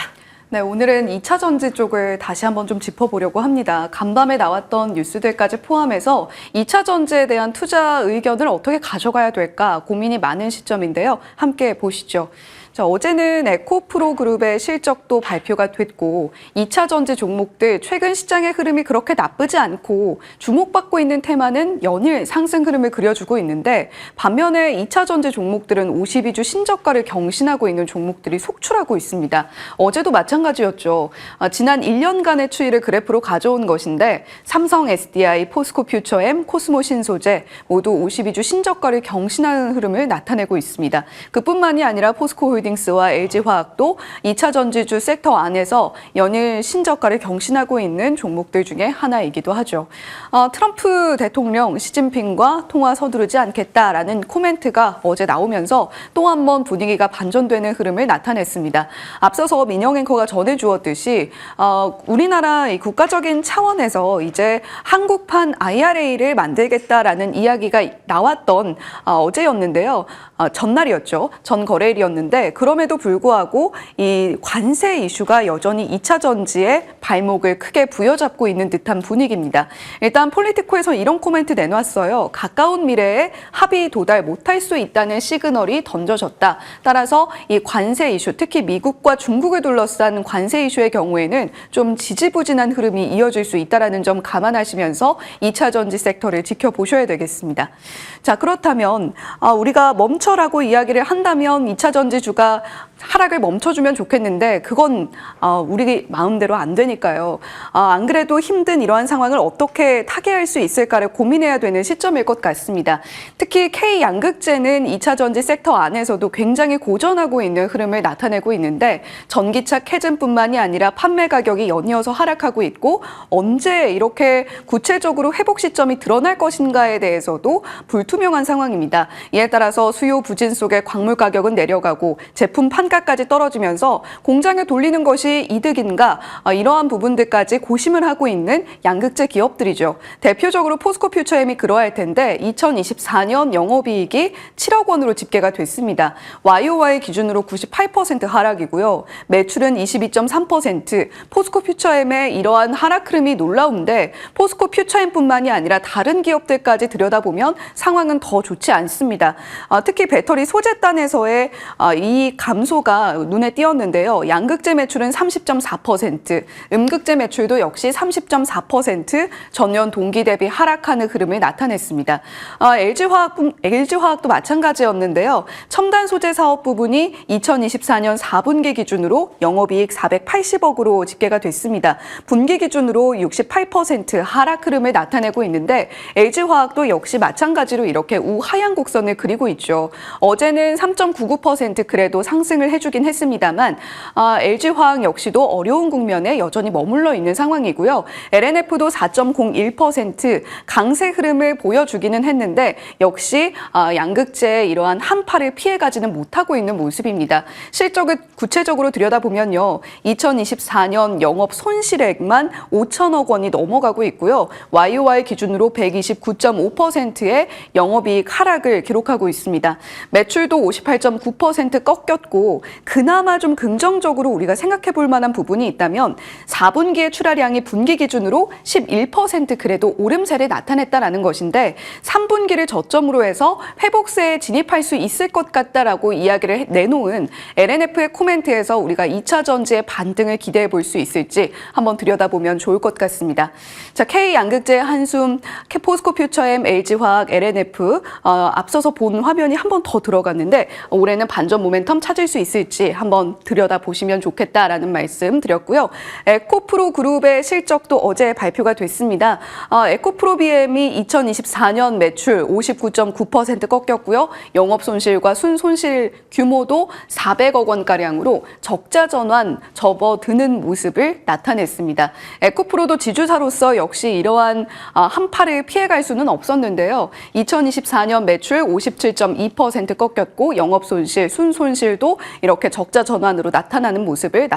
네, 오늘은 2차 전지 쪽을 다시 한번 좀 짚어보려고 합니다. 간밤에 나왔던 뉴스들까지 포함해서 2차 전지에 대한 투자 의견을 어떻게 가져가야 될까 고민이 많은 시점인데요. 함께 보시죠. 자, 어제는 에코프로 그룹의 실적도 발표가 됐고 2차 전지 종목들 최근 시장의 흐름이 그렇게 나쁘지 않고 주목받고 있는 테마는 연일 상승 흐름을 그려주고 있는데 반면에 2차 전지 종목들은 52주 신저가를 경신하고 있는 종목들이 속출하고 있습니다. 어제도 마찬가지였죠. 지난 1년간의 추이를 그래프로 가져온 것인데 삼성 SDI, 포스코 퓨처엠, 코스모 신소재 모두 52주 신저가를 경신하는 흐름을 나타내고 있습니다. 그뿐만이 아니라 포스코 홀딩스와 LG화학도 2차 전지주 섹터 안에서 연일 신저가를 경신하고 있는 종목들 중에 하나이기도 하죠. 트럼프 대통령 시진핑과 통화 서두르지 않겠다라는 코멘트가 어제 나오면서 또 한 번 분위기가 반전되는 흐름을 나타냈습니다. 앞서서 민영 앵커가 전해주었듯이 우리나라 이 국가적인 차원에서 이제 한국판 IRA를 만들겠다라는 이야기가 나왔던 어제였는데요. 전날이었죠. 전 거래일이었는데 그럼에도 불구하고 이 관세 이슈가 여전히 2차 전지의 발목을 크게 부여잡고 있는 듯한 분위기입니다. 일단 폴리티코에서 이런 코멘트 내놨어요. 가까운 미래에 합의 도달 못할 수 있다는 시그널이 던져졌다. 따라서 이 관세 이슈, 특히 미국과 중국을 둘러싼 관세 이슈의 경우에는 좀 지지부진한 흐름이 이어질 수 있다는 점 감안하시면서 2차 전지 섹터를 지켜보셔야 되겠습니다. 자, 그렇다면 우리가 멈춰라고 이야기를 한다면 2차 전지주가 하락을 멈춰주면 좋겠는데 그건 우리 마음대로 안 되니까요. 안 그래도 힘든 이러한 상황을 어떻게 타개할 수 있을까를 고민해야 되는 시점일 것 같습니다. 특히 K양극재는 2차 전지 섹터 안에서도 굉장히 고전하고 있는 흐름을 나타내고 있는데 전기차 캐즘뿐만이 아니라 판매 가격이 연이어서 하락하고 있고 언제 이렇게 구체적으로 회복 시점이 드러날 것인가에 대해서도 불투명한 상황입니다. 이에 따라서 수요 부진 속에 광물 가격은 내려가고 제품 판가까지 떨어지면서 공장에 돌리는 것이 이득인가 이러한 부분들까지 고심을 하고 있는 양극재 기업들이죠. 대표적으로 포스코 퓨처엠이 그러할 텐데 2024년 영업이익이 7억 원으로 집계가 됐습니다. YOY 기준으로 98% 하락이고요. 매출은 22.3%. 포스코 퓨처엠의 이러한 하락 흐름이 놀라운데 포스코 퓨처엠뿐만이 아니라 다른 기업들까지 들여다보면 상황은 더 좋지 않습니다. 특히 배터리 소재단에서의 이 이 감소가 눈에 띄었는데요. 양극재 매출은 30.4%, 음극재 매출도 역시 30.4% 전년 동기 대비 하락하는 흐름을 나타냈습니다. LG화학도 마찬가지였는데요. 첨단 소재 사업 부분이 2024년 4분기 기준으로 영업이익 480억으로 집계가 됐습니다. 분기 기준으로 68% 하락 흐름을 나타내고 있는데 LG화학도 역시 마찬가지로 이렇게 우하향 곡선을 그리고 있죠. 어제는 3.99% 그래도 상승을 해주긴 했습니다만 LG화학 역시도 어려운 국면에 여전히 머물러 있는 상황이고요. LNF도 4.01% 강세 흐름을 보여주기는 했는데 역시 양극재의 이러한 한파를 피해가지는 못하고 있는 모습입니다. 실적을 구체적으로 들여다보면요. 2024년 영업 손실액만 5천억 원이 넘어가고 있고요. YOY 기준으로 129.5%의 영업이익 하락을 기록하고 있습니다. 매출도 58.9% 꺾였고 그나마 좀 긍정적으로 우리가 생각해 볼 만한 부분이 있다면 4분기의 출하량이 분기 기준으로 11% 그래도 오름세를 나타냈다라는 것인데 3분기를 저점으로 해서 회복세에 진입할 수 있을 것 같다라고 이야기를 내놓은 LNF의 코멘트에서 우리가 2차 전지의 반등을 기대해 볼 수 있을지 한번 들여다보면 좋을 것 같습니다. 자, K 양극재, 한숨, 포스코 퓨처엠, LG화학, LNF 앞서서 본 화면이 한 번 더 들어갔는데 올해는 반전 모멘텀 찾을 수 있을지 한번 들여다보시면 좋겠다라는 말씀 드렸고요. 에코프로 그룹의 실적도 어제 발표가 됐습니다. 에코프로 BM이 2024년 매출 59.9% 꺾였고요. 영업 손실과 순손실 규모도 400억 원가량으로 적자 전환 접어드는 모습을 나타냈습니다. 에코프로도 지주사로서 역시 이러한 한파를 피해갈 수는 없었는데요. 2024년 매출 57.2% 꺾였고 영업 손실, 순손실도 이렇게 적자 전환으로 나타나는 모습을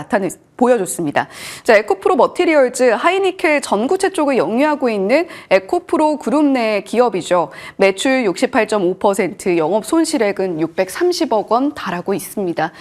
보여줬습니다. 자, 에코프로 머티리얼즈, 하이니켈 전구체 쪽을 영위하고 있는 에코프로 그룹 내 기업이죠. 매출 68.5%, 영업 손실액은 630억 원 달하고 있습니다.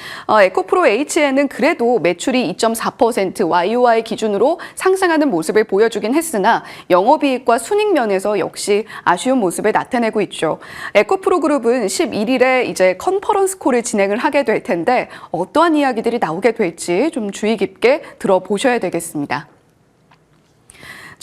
에코프로 HN은 그래도 매출이 2.4% YOY 기준으로 상승하는 모습을 보여주긴 했으나 영업이익과 순익 면에서 역시 아쉬운 모습을 나타내고 있죠. 에코프로 그룹은 11일에 이제 컨퍼런스 콜을 진행을 하게 될 텐데 어떠한 이야기들이 나오게 될지 좀 주의 깊게 들어보셔야 되겠습니다.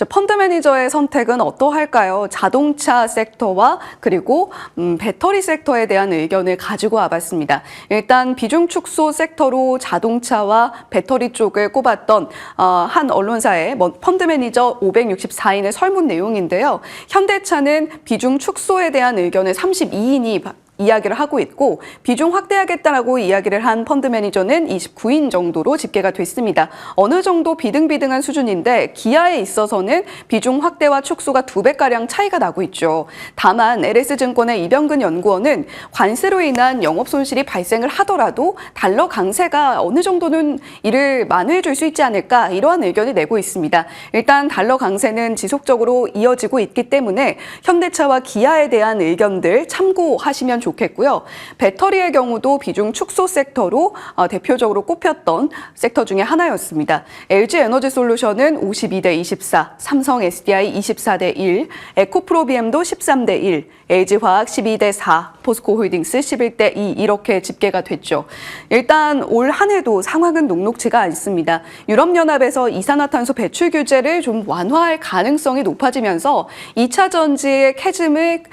펀드 매니저의 선택은 어떠할까요? 자동차 섹터와 그리고 배터리 섹터에 대한 의견을 가지고 와봤습니다. 일단 비중 축소 섹터로 자동차와 배터리 쪽을 꼽았던 한 언론사의 펀드 매니저 564인의 설문 내용인데요. 현대차는 비중 축소에 대한 의견을 32인이 이야기를 하고 있고 비중 확대하겠다라고 이야기를 한 펀드 매니저는 29인 정도로 집계가 됐습니다. 어느 정도 비등비등한 수준인데 기아에 있어서는 비중 확대와 축소가 2배가량 차이가 나고 있죠. 다만 LS증권의 이병근 연구원은 관세로 인한 영업 손실이 발생을 하더라도 달러 강세가 어느 정도는 이를 만회해 줄 수 있지 않을까 이러한 의견을 내고 있습니다. 일단 달러 강세는 지속적으로 이어지고 있기 때문에 현대차와 기아에 대한 의견들 참고하시면 좋겠고요. 배터리의 경우도 비중 축소 섹터로 대표적으로 꼽혔던 섹터 중에 하나였습니다. LG 에너지 솔루션은 52대 24, 삼성 SDI 24대 1, 에코프로비엠도 13대 1, LG화학 12대 4, 포스코 홀딩스 11대 2 이렇게 집계가 됐죠. 일단 올 한 해도 상황은 녹록지가 않습니다. 유럽연합에서 이산화탄소 배출 규제를 좀 완화할 가능성이 높아지면서 2차 전지의 캐즘의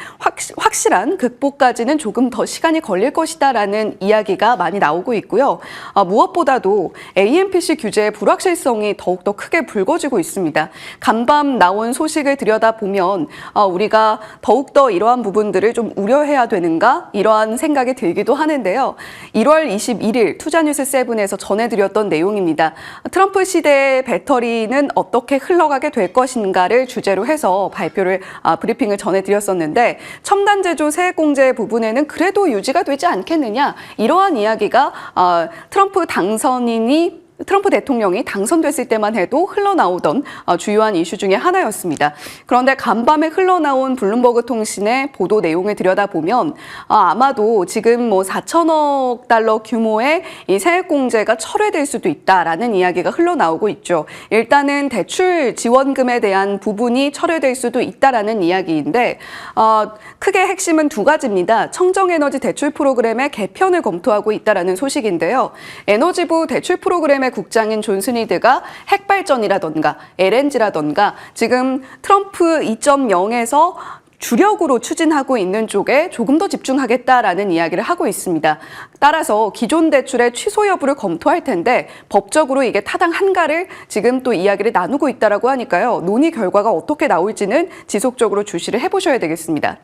확실한 극복까지는 조금 더 시간이 걸릴 것이다라는 이야기가 많이 나오고 있고요. 무엇보다도 AMPC 규제의 불확실성이 더욱더 크게 불거지고 있습니다. 간밤 나온 소식을 들여다보면 우리가 더욱더 이러한 부분들을 좀 우려해야 되는가 이러한 생각이 들기도 하는데요. 1월 21일 투자뉴스 7에서 전해드렸던 내용입니다. 트럼프 시대의 배터리는 어떻게 흘러가게 될 것인가를 주제로 해서 브리핑을 전해드렸었는데 첨단 제조 세액 공제 부분에는 그래도 유지가 되지 않겠느냐 이러한 이야기가 트럼프 당선인이 트럼프 대통령이 당선됐을 때만 해도 흘러나오던 주요한 이슈 중에 하나였습니다. 그런데 간밤에 흘러나온 블룸버그 통신의 보도 내용을 들여다보면 아마도 지금 4천억 달러 규모의 이 세액공제가 철회될 수도 있다라는 이야기가 흘러나오고 있죠. 일단은 대출 지원금에 대한 부분이 철회될 수도 있다라는 이야기인데 크게 핵심은 두 가지입니다. 청정에너지 대출 프로그램의 개편을 검토하고 있다라는 소식인데요. 에너지부 대출 프로그램의 국장인 존 스니드가 핵발전이라던가 LNG라던가 지금 트럼프 2.0에서 주력으로 추진하고 있는 쪽에 조금 더 집중하겠다라는 이야기를 하고 있습니다. 따라서 기존 대출의 취소 여부를 검토할 텐데 법적으로 이게 타당한가를 지금 또 이야기를 나누고 있다라고 하니까요. 논의 결과가 어떻게 나올지는 지속적으로 주시를 해보셔야 되겠습니다.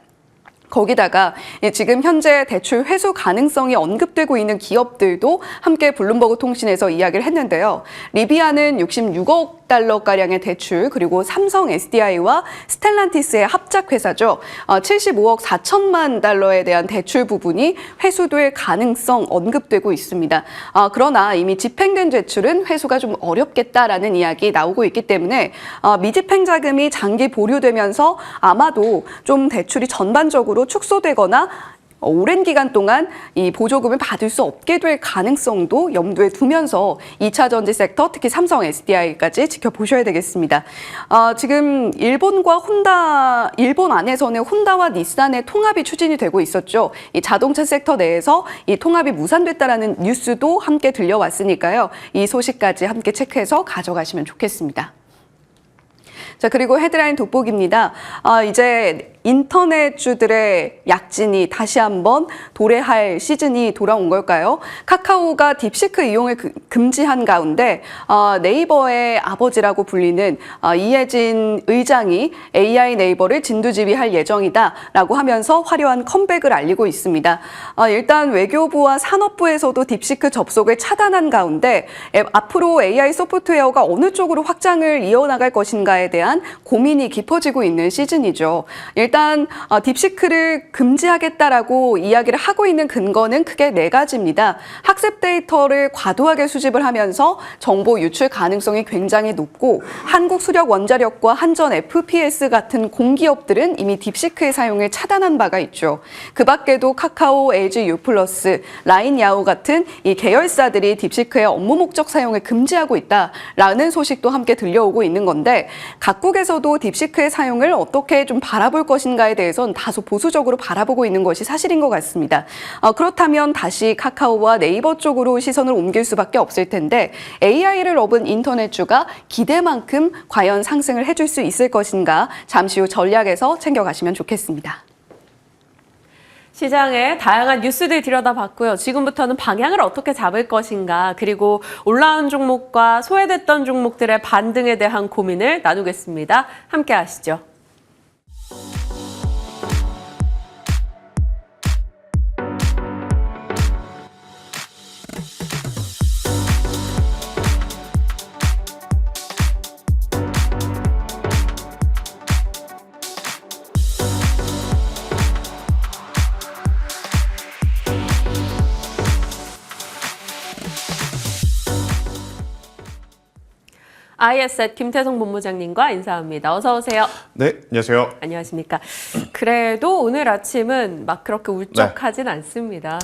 거기다가 지금 현재 대출 회수 가능성이 언급되고 있는 기업들도 함께 블룸버그 통신에서 이야기를 했는데요. 리비아는 66억 달러가량의 대출, 그리고 삼성 SDI와 스텔란티스의 합작회사죠. 75억 4천만 달러에 대한 대출 부분이 회수될 가능성 언급되고 있습니다. 그러나 이미 집행된 대출은 회수가 좀 어렵겠다라는 이야기 나오고 있기 때문에 미집행 자금이 장기 보류되면서 아마도 좀 대출이 전반적으로 축소되거나 오랜 기간 동안 이 보조금을 받을 수 없게 될 가능성도 염두에 두면서 2차 전지 섹터, 특히 삼성 SDI까지 지켜보셔야 되겠습니다. 지금 일본 안에서는 혼다와 닛산의 통합이 추진이 되고 있었죠. 이 자동차 섹터 내에서 이 통합이 무산됐다라는 뉴스도 함께 들려왔으니까요. 이 소식까지 함께 체크해서 가져가시면 좋겠습니다. 자, 그리고 헤드라인 돋보기입니다. 이제 인터넷주들의 약진이 다시 한번 도래할 시즌이 돌아온 걸까요? 카카오가 딥시크 이용을 금지한 가운데 네이버의 아버지라고 불리는 이해진 의장이 AI 네이버를 진두지휘할 예정이다라고 하면서 화려한 컴백을 알리고 있습니다. 일단 외교부와 산업부에서도 딥시크 접속을 차단한 가운데 앞으로 AI 소프트웨어가 어느 쪽으로 확장을 이어나갈 것인가에 대한 고민이 깊어지고 있는 시즌이죠. 일단 딥시크를 금지하겠다라고 이야기를 하고 있는 근거는 크게 네 가지입니다. 학습 데이터를 과도하게 수집을 하면서 정보 유출 가능성이 굉장히 높고 한국 수력 원자력과 한전 FPS 같은 공기업들은 이미 딥시크의 사용을 차단한 바가 있죠. 그 밖에도 카카오, LG U+, 라인 야후 같은 이 계열사들이 딥시크의 업무 목적 사용을 금지하고 있다라는 소식도 함께 들려오고 있는 건데 각국에서도 딥시크의 사용을 어떻게 좀 바라볼 것인가에 대해서는 다소 보수적으로 바라보고 있는 것이 사실인 것 같습니다. 그렇다면 다시 카카오와 네이버 쪽으로 시선을 옮길 수밖에 없을 텐데 AI를 업은 인터넷주가 기대만큼 과연 상승을 해줄 수 있을 것인가 잠시 후 전략에서 챙겨가시면 좋겠습니다. 시장의 다양한 뉴스들 들여다봤고요. 지금부터는 방향을 어떻게 잡을 것인가, 그리고 올라온 종목과 소외됐던 종목들의 반등에 대한 고민을 나누겠습니다. 함께 하시죠. IS앳 김태성 본부장님과 인사합니다. 어서 오세요. 네, 안녕하세요. 안녕하십니까. 그래도 오늘 아침은 막 그렇게 울적하진 않습니다.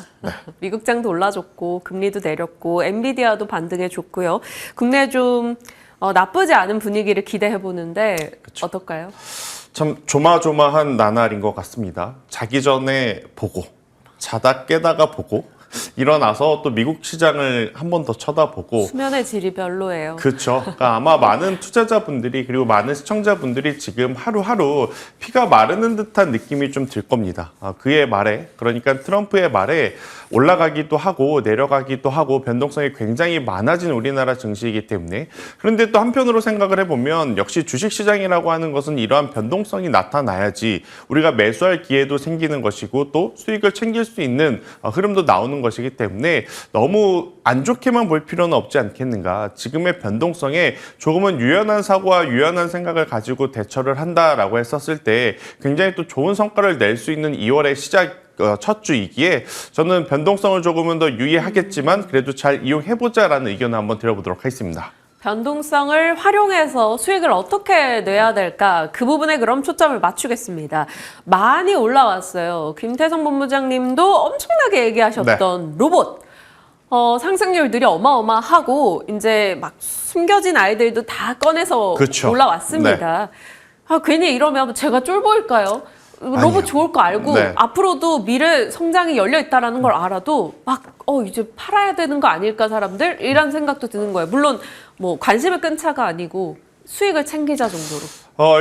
미국장도 올라줬고 금리도 내렸고 엔비디아도 반등해줬고요. 국내 좀 나쁘지 않은 분위기를 기대해보는데 어떨까요? 참 조마조마한 나날인 것 같습니다. 자기 전에 보고 자다 깨다가 보고 일어나서 또 미국 시장을 한 번 더 쳐다보고 수면의 질이 별로예요. 그렇죠. 그러니까 아마 많은 투자자분들이 그리고 많은 시청자분들이 지금 하루하루 피가 마르는 듯한 느낌이 좀 들 겁니다. 그의 말에, 그러니까 트럼프의 말에 올라가기도 하고 내려가기도 하고 변동성이 굉장히 많아진 우리나라 증시이기 때문에, 그런데 또 한편으로 생각을 해보면 역시 주식시장이라고 하는 것은 이러한 변동성이 나타나야지 우리가 매수할 기회도 생기는 것이고 또 수익을 챙길 수 있는 흐름도 나오는 것이기 때문에 너무 안 좋게만 볼 필요는 없지 않겠는가. 지금의 변동성에 조금은 유연한 사고와 유연한 생각을 가지고 대처를 한다라고 했었을 때 굉장히 또 좋은 성과를 낼 수 있는 2월의 시작 첫 주이기에 저는 변동성을 조금은 더 유의하겠지만 그래도 잘 이용해보자라는 의견을 한번 드려보도록 하겠습니다. 변동성을 활용해서 수익을 어떻게 내야 될까? 그 부분에 그럼 초점을 맞추겠습니다. 많이 올라왔어요. 김태성 본부장님도 엄청나게 얘기하셨던 로봇. 상승률들이 어마어마하고 이제 막 숨겨진 아이들도 다 꺼내서 그렇죠. 올라왔습니다. 괜히 이러면 제가 쫄 보일까요? 로봇 아니요. 좋을 거 알고 네. 앞으로도 미래 성장이 열려 있다라는 걸 알아도 막 이제 팔아야 되는 거 아닐까 사람들 이런 생각도 드는 거예요. 물론 뭐 관심을 끈 차가 아니고 수익을 챙기자 정도로.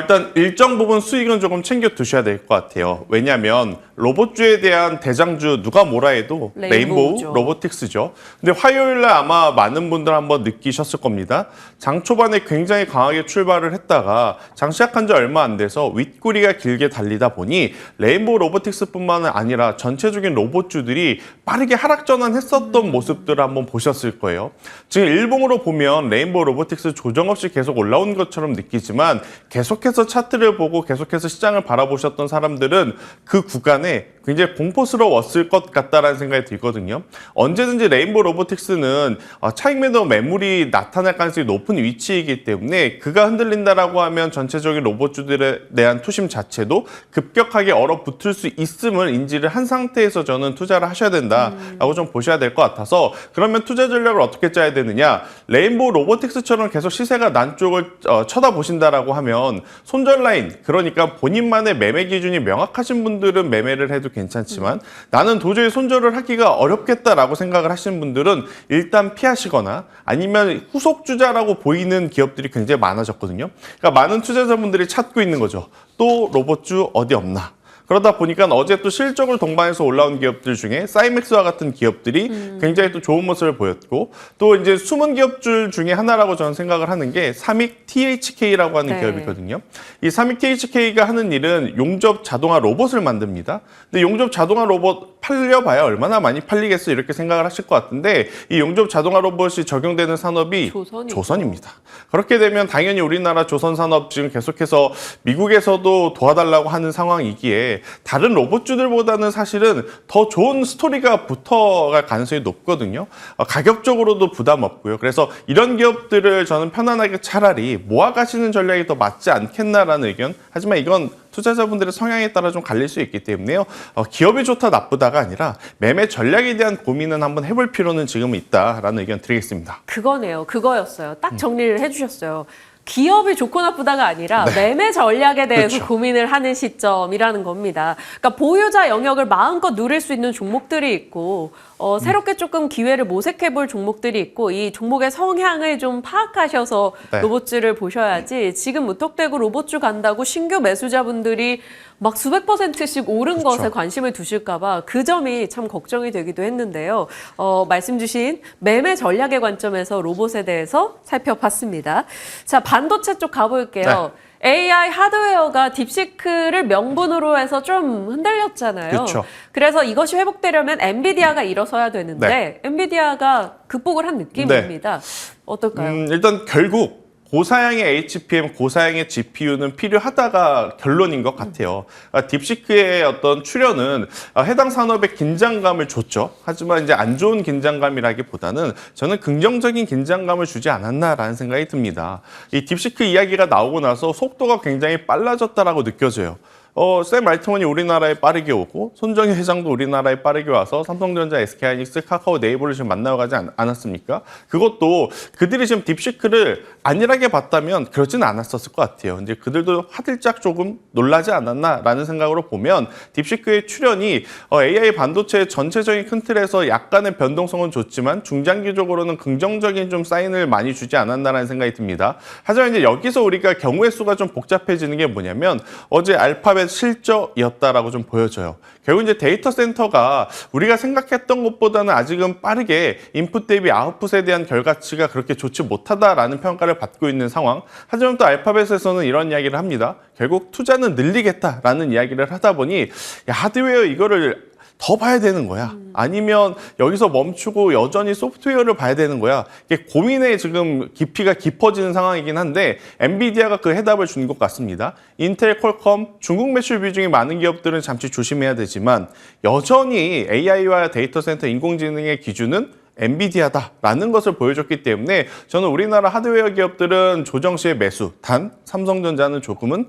일단 일정 부분 수익은 조금 챙겨 두셔야 될 것 같아요. 왜냐하면 로봇주에 대한 대장주 누가 뭐라 해도 레인보우죠. 레인보우 로보틱스죠. 근데 화요일 날 아마 많은 분들 한번 느끼셨을 겁니다. 장 초반에 굉장히 강하게 출발을 했다가 장 시작한 지 얼마 안 돼서 윗꼬리가 길게 달리다 보니 레인보우 로보틱스뿐만 아니라 전체적인 로봇주들이 빠르게 하락 전환했었던 모습들을 한번 보셨을 거예요. 지금 일봉으로 보면 레인보우 로보틱스 조정 없이 계속 올라온 것처럼 느끼지만 계속해서 차트를 보고 계속해서 시장을 바라보셨던 사람들은 그 구간에 굉장히 공포스러웠을 것 같다라는 생각이 들거든요. 언제든지 레인보우 로보틱스는 차익 매도 매물이 나타날 가능성이 높은 위치이기 때문에 그가 흔들린다라고 하면 전체적인 로봇주들에 대한 투심 자체도 급격하게 얼어붙을 수 있음을 인지를 한 상태에서 저는 투자를 하셔야 된다라고 좀 보셔야 될 것 같아서 그러면 투자 전략을 어떻게 짜야 되느냐? 레인보우 로보틱스처럼 계속 시세가 난 쪽을 쳐다보신다라고 하면 손절 라인, 그러니까 본인만의 매매 기준이 명확하신 분들은 매매를 해도 괜찮지만 나는 도저히 손절을 하기가 어렵겠다라고 생각을 하시는 분들은 일단 피하시거나 아니면 후속주자라고 보이는 기업들이 굉장히 많아졌거든요. 그러니까 많은 투자자분들이 찾고 있는 거죠. 또 로봇주 어디 없나? 그러다 보니까 어제 또 실적을 동반해서 올라온 기업들 중에 사이맥스와 같은 기업들이 굉장히 또 좋은 모습을 보였고 또 이제 숨은 기업들 중에 하나라고 저는 생각을 하는 게 삼익 THK라고 하는 네. 기업이거든요. 이 삼익 THK가 하는 일은 용접 자동화 로봇을 만듭니다. 근데 용접 자동화 로봇 팔려봐야 얼마나 많이 팔리겠어 이렇게 생각을 하실 것 같은데 이 용접 자동화 로봇이 적용되는 산업이 조선입니다. 그렇게 되면 당연히 우리나라 조선 산업 지금 계속해서 미국에서도 도와달라고 하는 상황이기에 다른 로봇주들보다는 사실은 더 좋은 스토리가 붙어갈 가능성이 높거든요. 가격적으로도 부담 없고요. 그래서 이런 기업들을 저는 편안하게 차라리 모아가시는 전략이 더 맞지 않겠나라는 의견. 하지만 이건 투자자분들의 성향에 따라 좀 갈릴 수 있기 때문에요. 기업이 좋다 나쁘다가 아니라 매매 전략에 대한 고민은 한번 해볼 필요는 지금은 있다라는 의견 드리겠습니다. 그거네요. 그거였어요. 딱 정리를 해주셨어요. 기업이 좋고 나쁘다가 아니라 매매 전략에 대해서 그렇죠. 고민을 하는 시점이라는 겁니다. 그러니까 보유자 영역을 마음껏 누릴 수 있는 종목들이 있고 새롭게 조금 기회를 모색해 볼 종목들이 있고 이 종목의 성향을 좀 파악하셔서 로봇주를 보셔야지 지금 무턱대고 로봇주 간다고 신규 매수자분들이 막 수백 %씩 오른 것에 관심을 두실까 봐 그 점이 참 걱정이 되기도 했는데요. 말씀 주신 매매 전략의 관점에서 로봇에 대해서 살펴봤습니다. 자, 반도체 쪽 가볼게요. AI 하드웨어가 딥시크를 명분으로 해서 좀 흔들렸잖아요. 그렇죠. 그래서 이것이 회복되려면 엔비디아가 일어서야 되는데 엔비디아가 극복을 한 느낌입니다. 어떨까요? 일단 결국 고사양의 HPM, 고사양의 GPU는 필요하다가 결론인 것 같아요. 딥시크의 어떤 출현은 해당 산업에 긴장감을 줬죠. 하지만 이제 안 좋은 긴장감이라기보다는 저는 긍정적인 긴장감을 주지 않았나라는 생각이 듭니다. 이 딥시크 이야기가 나오고 나서 속도가 굉장히 빨라졌다라고 느껴져요. 샘 알트먼이 우리나라에 빠르게 오고 손정희 회장도 우리나라에 빠르게 와서 삼성전자, SK하이닉스, 카카오, 네이버를 지금 만나러 가지 않았습니까? 그것도 그들이 지금 딥시크를 안일하게 봤다면 그러지는 않았었을 것 같아요. 근데 그들도 화들짝 조금 놀라지 않았나라는 생각으로 보면 딥시크의 출현이 AI 반도체 전체적인 큰 틀에서 약간의 변동성은 좋지만 중장기적으로는 긍정적인 좀 사인을 많이 주지 않았나라는 생각이 듭니다. 하지만 이제 여기서 우리가 경우의 수가 좀 복잡해지는 게 뭐냐면 어제 알파벳 실적이었다라고 좀 보여져요. 결국 이제 데이터 센터가 우리가 생각했던 것보다는 아직은 빠르게 인풋 대비 아웃풋에 대한 결과치가 그렇게 좋지 못하다라는 평가를 받고 있는 상황. 하지만 또 알파벳에서는 이런 이야기를 합니다. 결국 투자는 늘리겠다라는 이야기를 하다 보니 하드웨어 이거를 더 봐야 되는 거야? 아니면 여기서 멈추고 여전히 소프트웨어를 봐야 되는 거야? 이게 고민의 지금 깊이가 깊어지는 상황이긴 한데 엔비디아가 그 해답을 준 것 같습니다. 인텔, 퀄컴, 중국 매출 비중이 많은 기업들은 잠시 조심해야 되지만 여전히 AI와 데이터 센터 인공지능의 기준은 엔비디아다라는 것을 보여줬기 때문에 저는 우리나라 하드웨어 기업들은 조정 시에 매수, 단 삼성전자는 조금은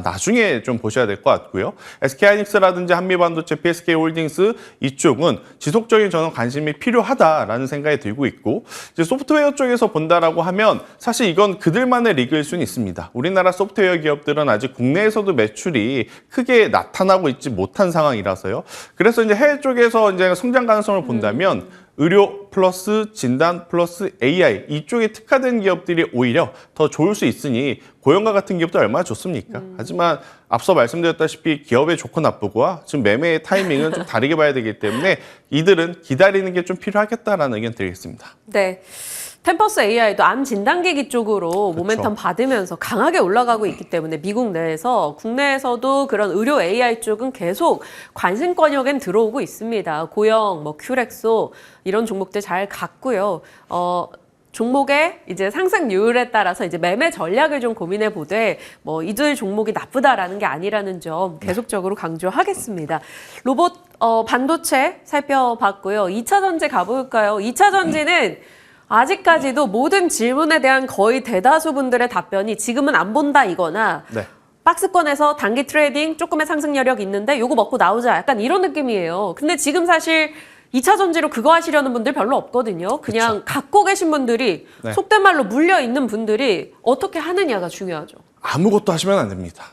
나중에 좀 보셔야 될 것 같고요. SK하이닉스라든지 한미반도체, PSK홀딩스 이쪽은 지속적인 저는 관심이 필요하다라는 생각이 들고 있고 이제 소프트웨어 쪽에서 본다라고 하면 사실 이건 그들만의 리그일 수는 있습니다. 우리나라 소프트웨어 기업들은 아직 국내에서도 매출이 크게 나타나고 있지 못한 상황이라서요. 그래서 이제 해외 쪽에서 이제 성장 가능성을 본다면 의료 플러스 진단 플러스 AI 이쪽에 특화된 기업들이 오히려 더 좋을 수 있으니 고용과 같은 기업도 얼마나 좋습니까? 하지만 앞서 말씀드렸다시피 기업의 좋고 나쁘고와 지금 매매의 타이밍은 좀 다르게 봐야 되기 때문에 이들은 기다리는 게 좀 필요하겠다라는 의견 드리겠습니다. 네. 템퍼스 AI도 암 진단기기 쪽으로 모멘텀 받으면서 강하게 올라가고 있기 때문에 미국 내에서 국내에서도 그런 의료 AI 쪽은 계속 관심권역엔 들어오고 있습니다. 고영, 큐렉소 이런 종목들 잘 갔고요. 종목의 이제 상승률에 따라서 이제 매매 전략을 좀 고민해 보되 이들 종목이 나쁘다라는 게 아니라는 점 계속적으로 강조하겠습니다. 로봇 반도체 살펴봤고요. 2차 전지 가볼까요? 2차 전지는 아직까지도 모든 질문에 대한 거의 대다수 분들의 답변이 지금은 안 본다 이거나 네. 박스권에서 단기 트레이딩 조금의 상승 여력 있는데 요거 먹고 나오자 약간 이런 느낌이에요. 근데 지금 사실 2차 전지로 그거 하시려는 분들 별로 없거든요. 그냥 갖고 계신 분들이 네. 속된 말로 물려 있는 분들이 어떻게 하느냐가 중요하죠. 아무것도 하시면 안 됩니다.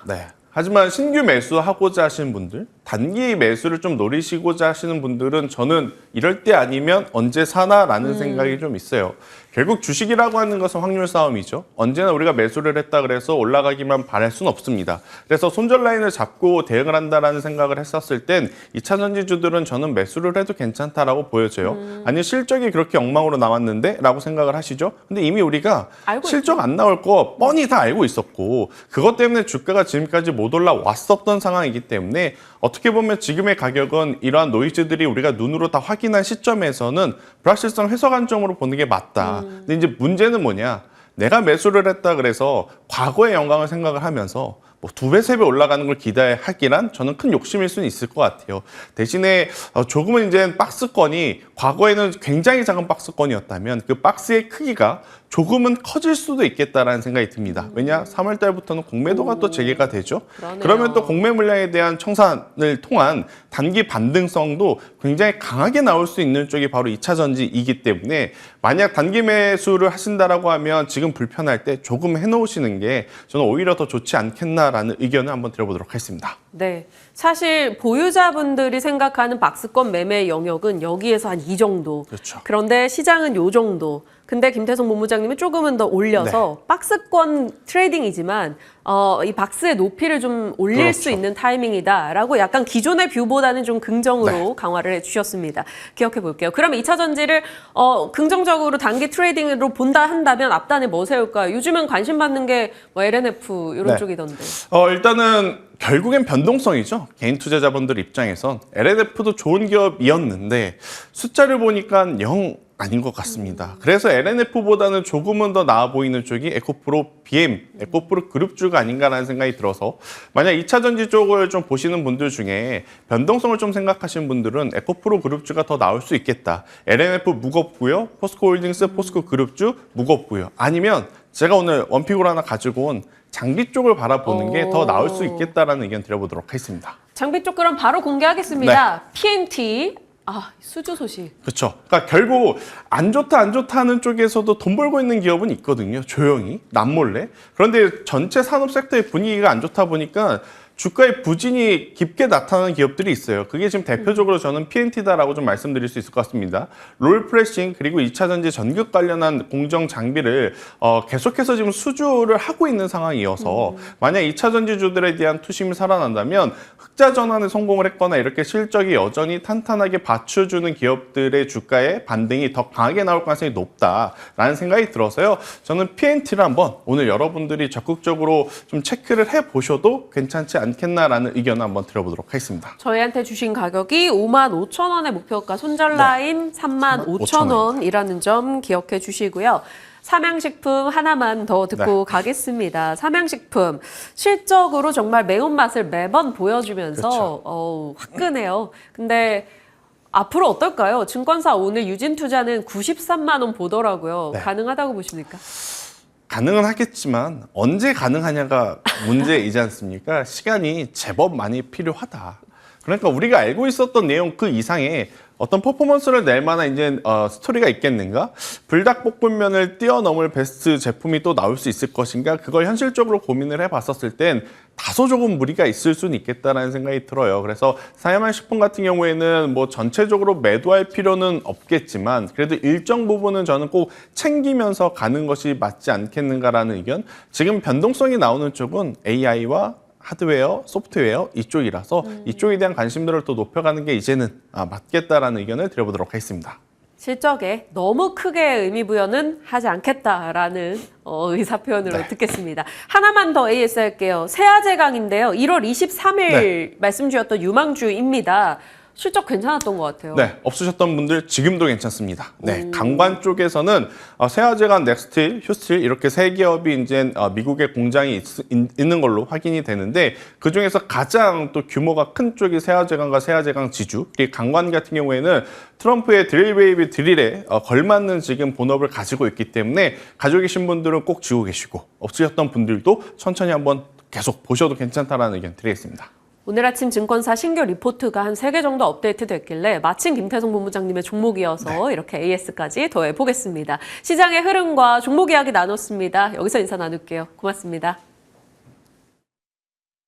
네. 하지만 신규 매수하고자 하시는 분들, 단기 매수를 좀 노리시고자 하시는 분들은 저는 이럴 때 아니면 언제 사나라는 생각이 좀 있어요. 결국 주식이라고 하는 것은 확률 싸움이죠. 언제나 우리가 매수를 했다 그래서 올라가기만 바랄 수는 없습니다. 그래서 손절 라인을 잡고 대응을 한다라는 생각을 했었을 땐 2차 전지주들은 저는 매수를 해도 괜찮다라고 보여져요. 아니 실적이 그렇게 엉망으로 나왔는데? 라고 생각을 하시죠. 근데 이미 우리가 실적 안 나올 거 뻔히 다 알고 있었고 그것 때문에 주가가 지금까지 못 올라왔었던 상황이기 때문에 어떻게 보면 지금의 가격은 이러한 노이즈들이 우리가 눈으로 다 확인한 시점에서는 불확실성 해소 관점으로 보는 게 맞다. 근데 이제 문제는 뭐냐? 내가 매수를 했다 그래서 과거의 영광을 생각을 하면서 2배, 3배 올라가는 걸 기대하기란 저는 큰 욕심일 수는 있을 것 같아요. 대신에 조금은 이제 박스권이 과거에는 굉장히 작은 박스권이었다면 그 박스의 크기가 조금은 커질 수도 있겠다라는 생각이 듭니다. 왜냐? 3월 달부터는 공매도가 또 재개가 되죠. 그러네요. 그러면 또 공매 물량에 대한 청산을 통한 단기 반등성도 굉장히 강하게 나올 수 있는 쪽이 바로 2차 전지이기 때문에 만약 단기 매수를 하신다라고 하면 지금 불편할 때 조금 해놓으시는 게 저는 오히려 더 좋지 않겠나라는 의견을 한번 드려보도록 하겠습니다. 네. 사실 보유자분들이 생각하는 박스권 매매 영역은 여기에서 한 이 정도. 그렇죠. 그런데 시장은 요 정도. 근데 김태성 본부장님이 조금은 더 올려서 박스권 트레이딩이지만 이 박스의 높이를 좀 올릴 수 있는 타이밍이다라고 약간 기존의 뷰보다는 좀 긍정으로 강화를 해주셨습니다. 기억해 볼게요. 그러면 2차 전지를 긍정적으로 단기 트레이딩으로 본다 한다면 앞단에 뭐 세울까요? 요즘은 관심 받는 게 LNF 이런 쪽이던데. 일단은 결국엔 변동성이죠. 개인 투자자분들 입장에선 LNF도 좋은 기업이었는데 숫자를 보니까 0 아닌 것 같습니다. 그래서 LNF보다는 조금은 더 나아 보이는 쪽이 에코프로 BM, 에코프로 그룹주가 아닌가라는 생각이 들어서 만약 2차 전지 쪽을 좀 보시는 분들 중에 변동성을 좀 생각하시는 분들은 에코프로 그룹주가 더 나올 수 있겠다. LNF 무겁고요. 포스코홀딩스, 포스코 그룹주 무겁고요. 아니면 제가 오늘 원픽으로 하나 가지고 온 장비 쪽을 바라보는 게 더 나올 수 있겠다라는 의견 드려보도록 하겠습니다. 장비 쪽 그럼 바로 공개하겠습니다. PNT. 수주 소식. 그렇죠. 그러니까 결국 안 좋다 하는 쪽에서도 돈 벌고 있는 기업은 있거든요. 조용히 남몰래. 그런데 전체 산업 섹터의 분위기가 안 좋다 보니까 주가의 부진이 깊게 나타나는 기업들이 있어요. 그게 지금 대표적으로 저는 PNT다라고 좀 말씀드릴 수 있을 것 같습니다. 롤프레싱 그리고 2차 전지 전극 관련한 공정 장비를 계속해서 지금 수주를 하고 있는 상황이어서 만약 2차 전지주들에 대한 투심이 살아난다면 흑자 전환에 성공을 했거나 이렇게 실적이 여전히 탄탄하게 받쳐주는 기업들의 주가의 반등이 더 강하게 나올 가능성이 높다라는 생각이 들어서요. 저는 PNT를 한번 오늘 여러분들이 적극적으로 좀 체크를 해보셔도 괜찮지 않을까 않겠나라는 의견을 한번 드려보도록 하겠습니다. 저희한테 주신 가격이 55,000원의 목표가 손절라인 35,000원이라는 점 기억해 주시고요. 삼양식품 하나만 더 듣고 가겠습니다. 삼양식품 실적으로 정말 매운맛을 매번 보여주면서 화끈해요. 근데 앞으로 어떨까요? 증권사 오늘 유진투자는 93만 원 보더라고요. 네. 가능하다고 보십니까? 가능은 하겠지만 언제 가능하냐가 문제이지 않습니까? 시간이 제법 많이 필요하다. 그러니까 우리가 알고 있었던 내용 그 이상의 어떤 퍼포먼스를 낼 만한 이제 스토리가 있겠는가? 불닭볶음면을 뛰어넘을 베스트 제품이 또 나올 수 있을 것인가? 그걸 현실적으로 고민을 해봤었을 땐 다소 조금 무리가 있을 수는 있겠다라는 생각이 들어요. 그래서 사야만식품 같은 경우에는 뭐 전체적으로 매도할 필요는 없겠지만 그래도 일정 부분은 저는 꼭 챙기면서 가는 것이 맞지 않겠는가라는 의견. 지금 변동성이 나오는 쪽은 AI와 하드웨어, 소프트웨어 이쪽이라서 이쪽에 대한 관심들을 또 높여가는 게 이제는 맞겠다라는 의견을 드려보도록 하겠습니다. 실적에 너무 크게 의미 부여는 하지 않겠다라는 의사 표현으로 듣겠습니다. 하나만 더 AS 할게요. 세아제강인데요. 1월 23일 말씀 주셨던 유망주입니다. 실적 괜찮았던 것 같아요. 네, 없으셨던 분들 지금도 괜찮습니다. 네, 강관 쪽에서는 세아제강, 넥스틸, 휴스틸 이렇게 세 기업이 이제 미국에 공장이 있는 걸로 확인이 되는데 그 중에서 가장 또 규모가 큰 쪽이 세아제강과 세아제강 지주. 그리고 강관 같은 경우에는 트럼프의 드릴 베이비 드릴에 걸맞는 지금 본업을 가지고 있기 때문에 가지고 계신 분들은 꼭 쥐고 계시고 없으셨던 분들도 천천히 한번 계속 보셔도 괜찮다라는 의견 드리겠습니다. 오늘 아침 증권사 신규 리포트가 한 3개 정도 업데이트 됐길래 마침 김태성 본부장님의 종목이어서 이렇게 AS까지 더해보겠습니다. 시장의 흐름과 종목 이야기 나눴습니다. 여기서 인사 나눌게요. 고맙습니다.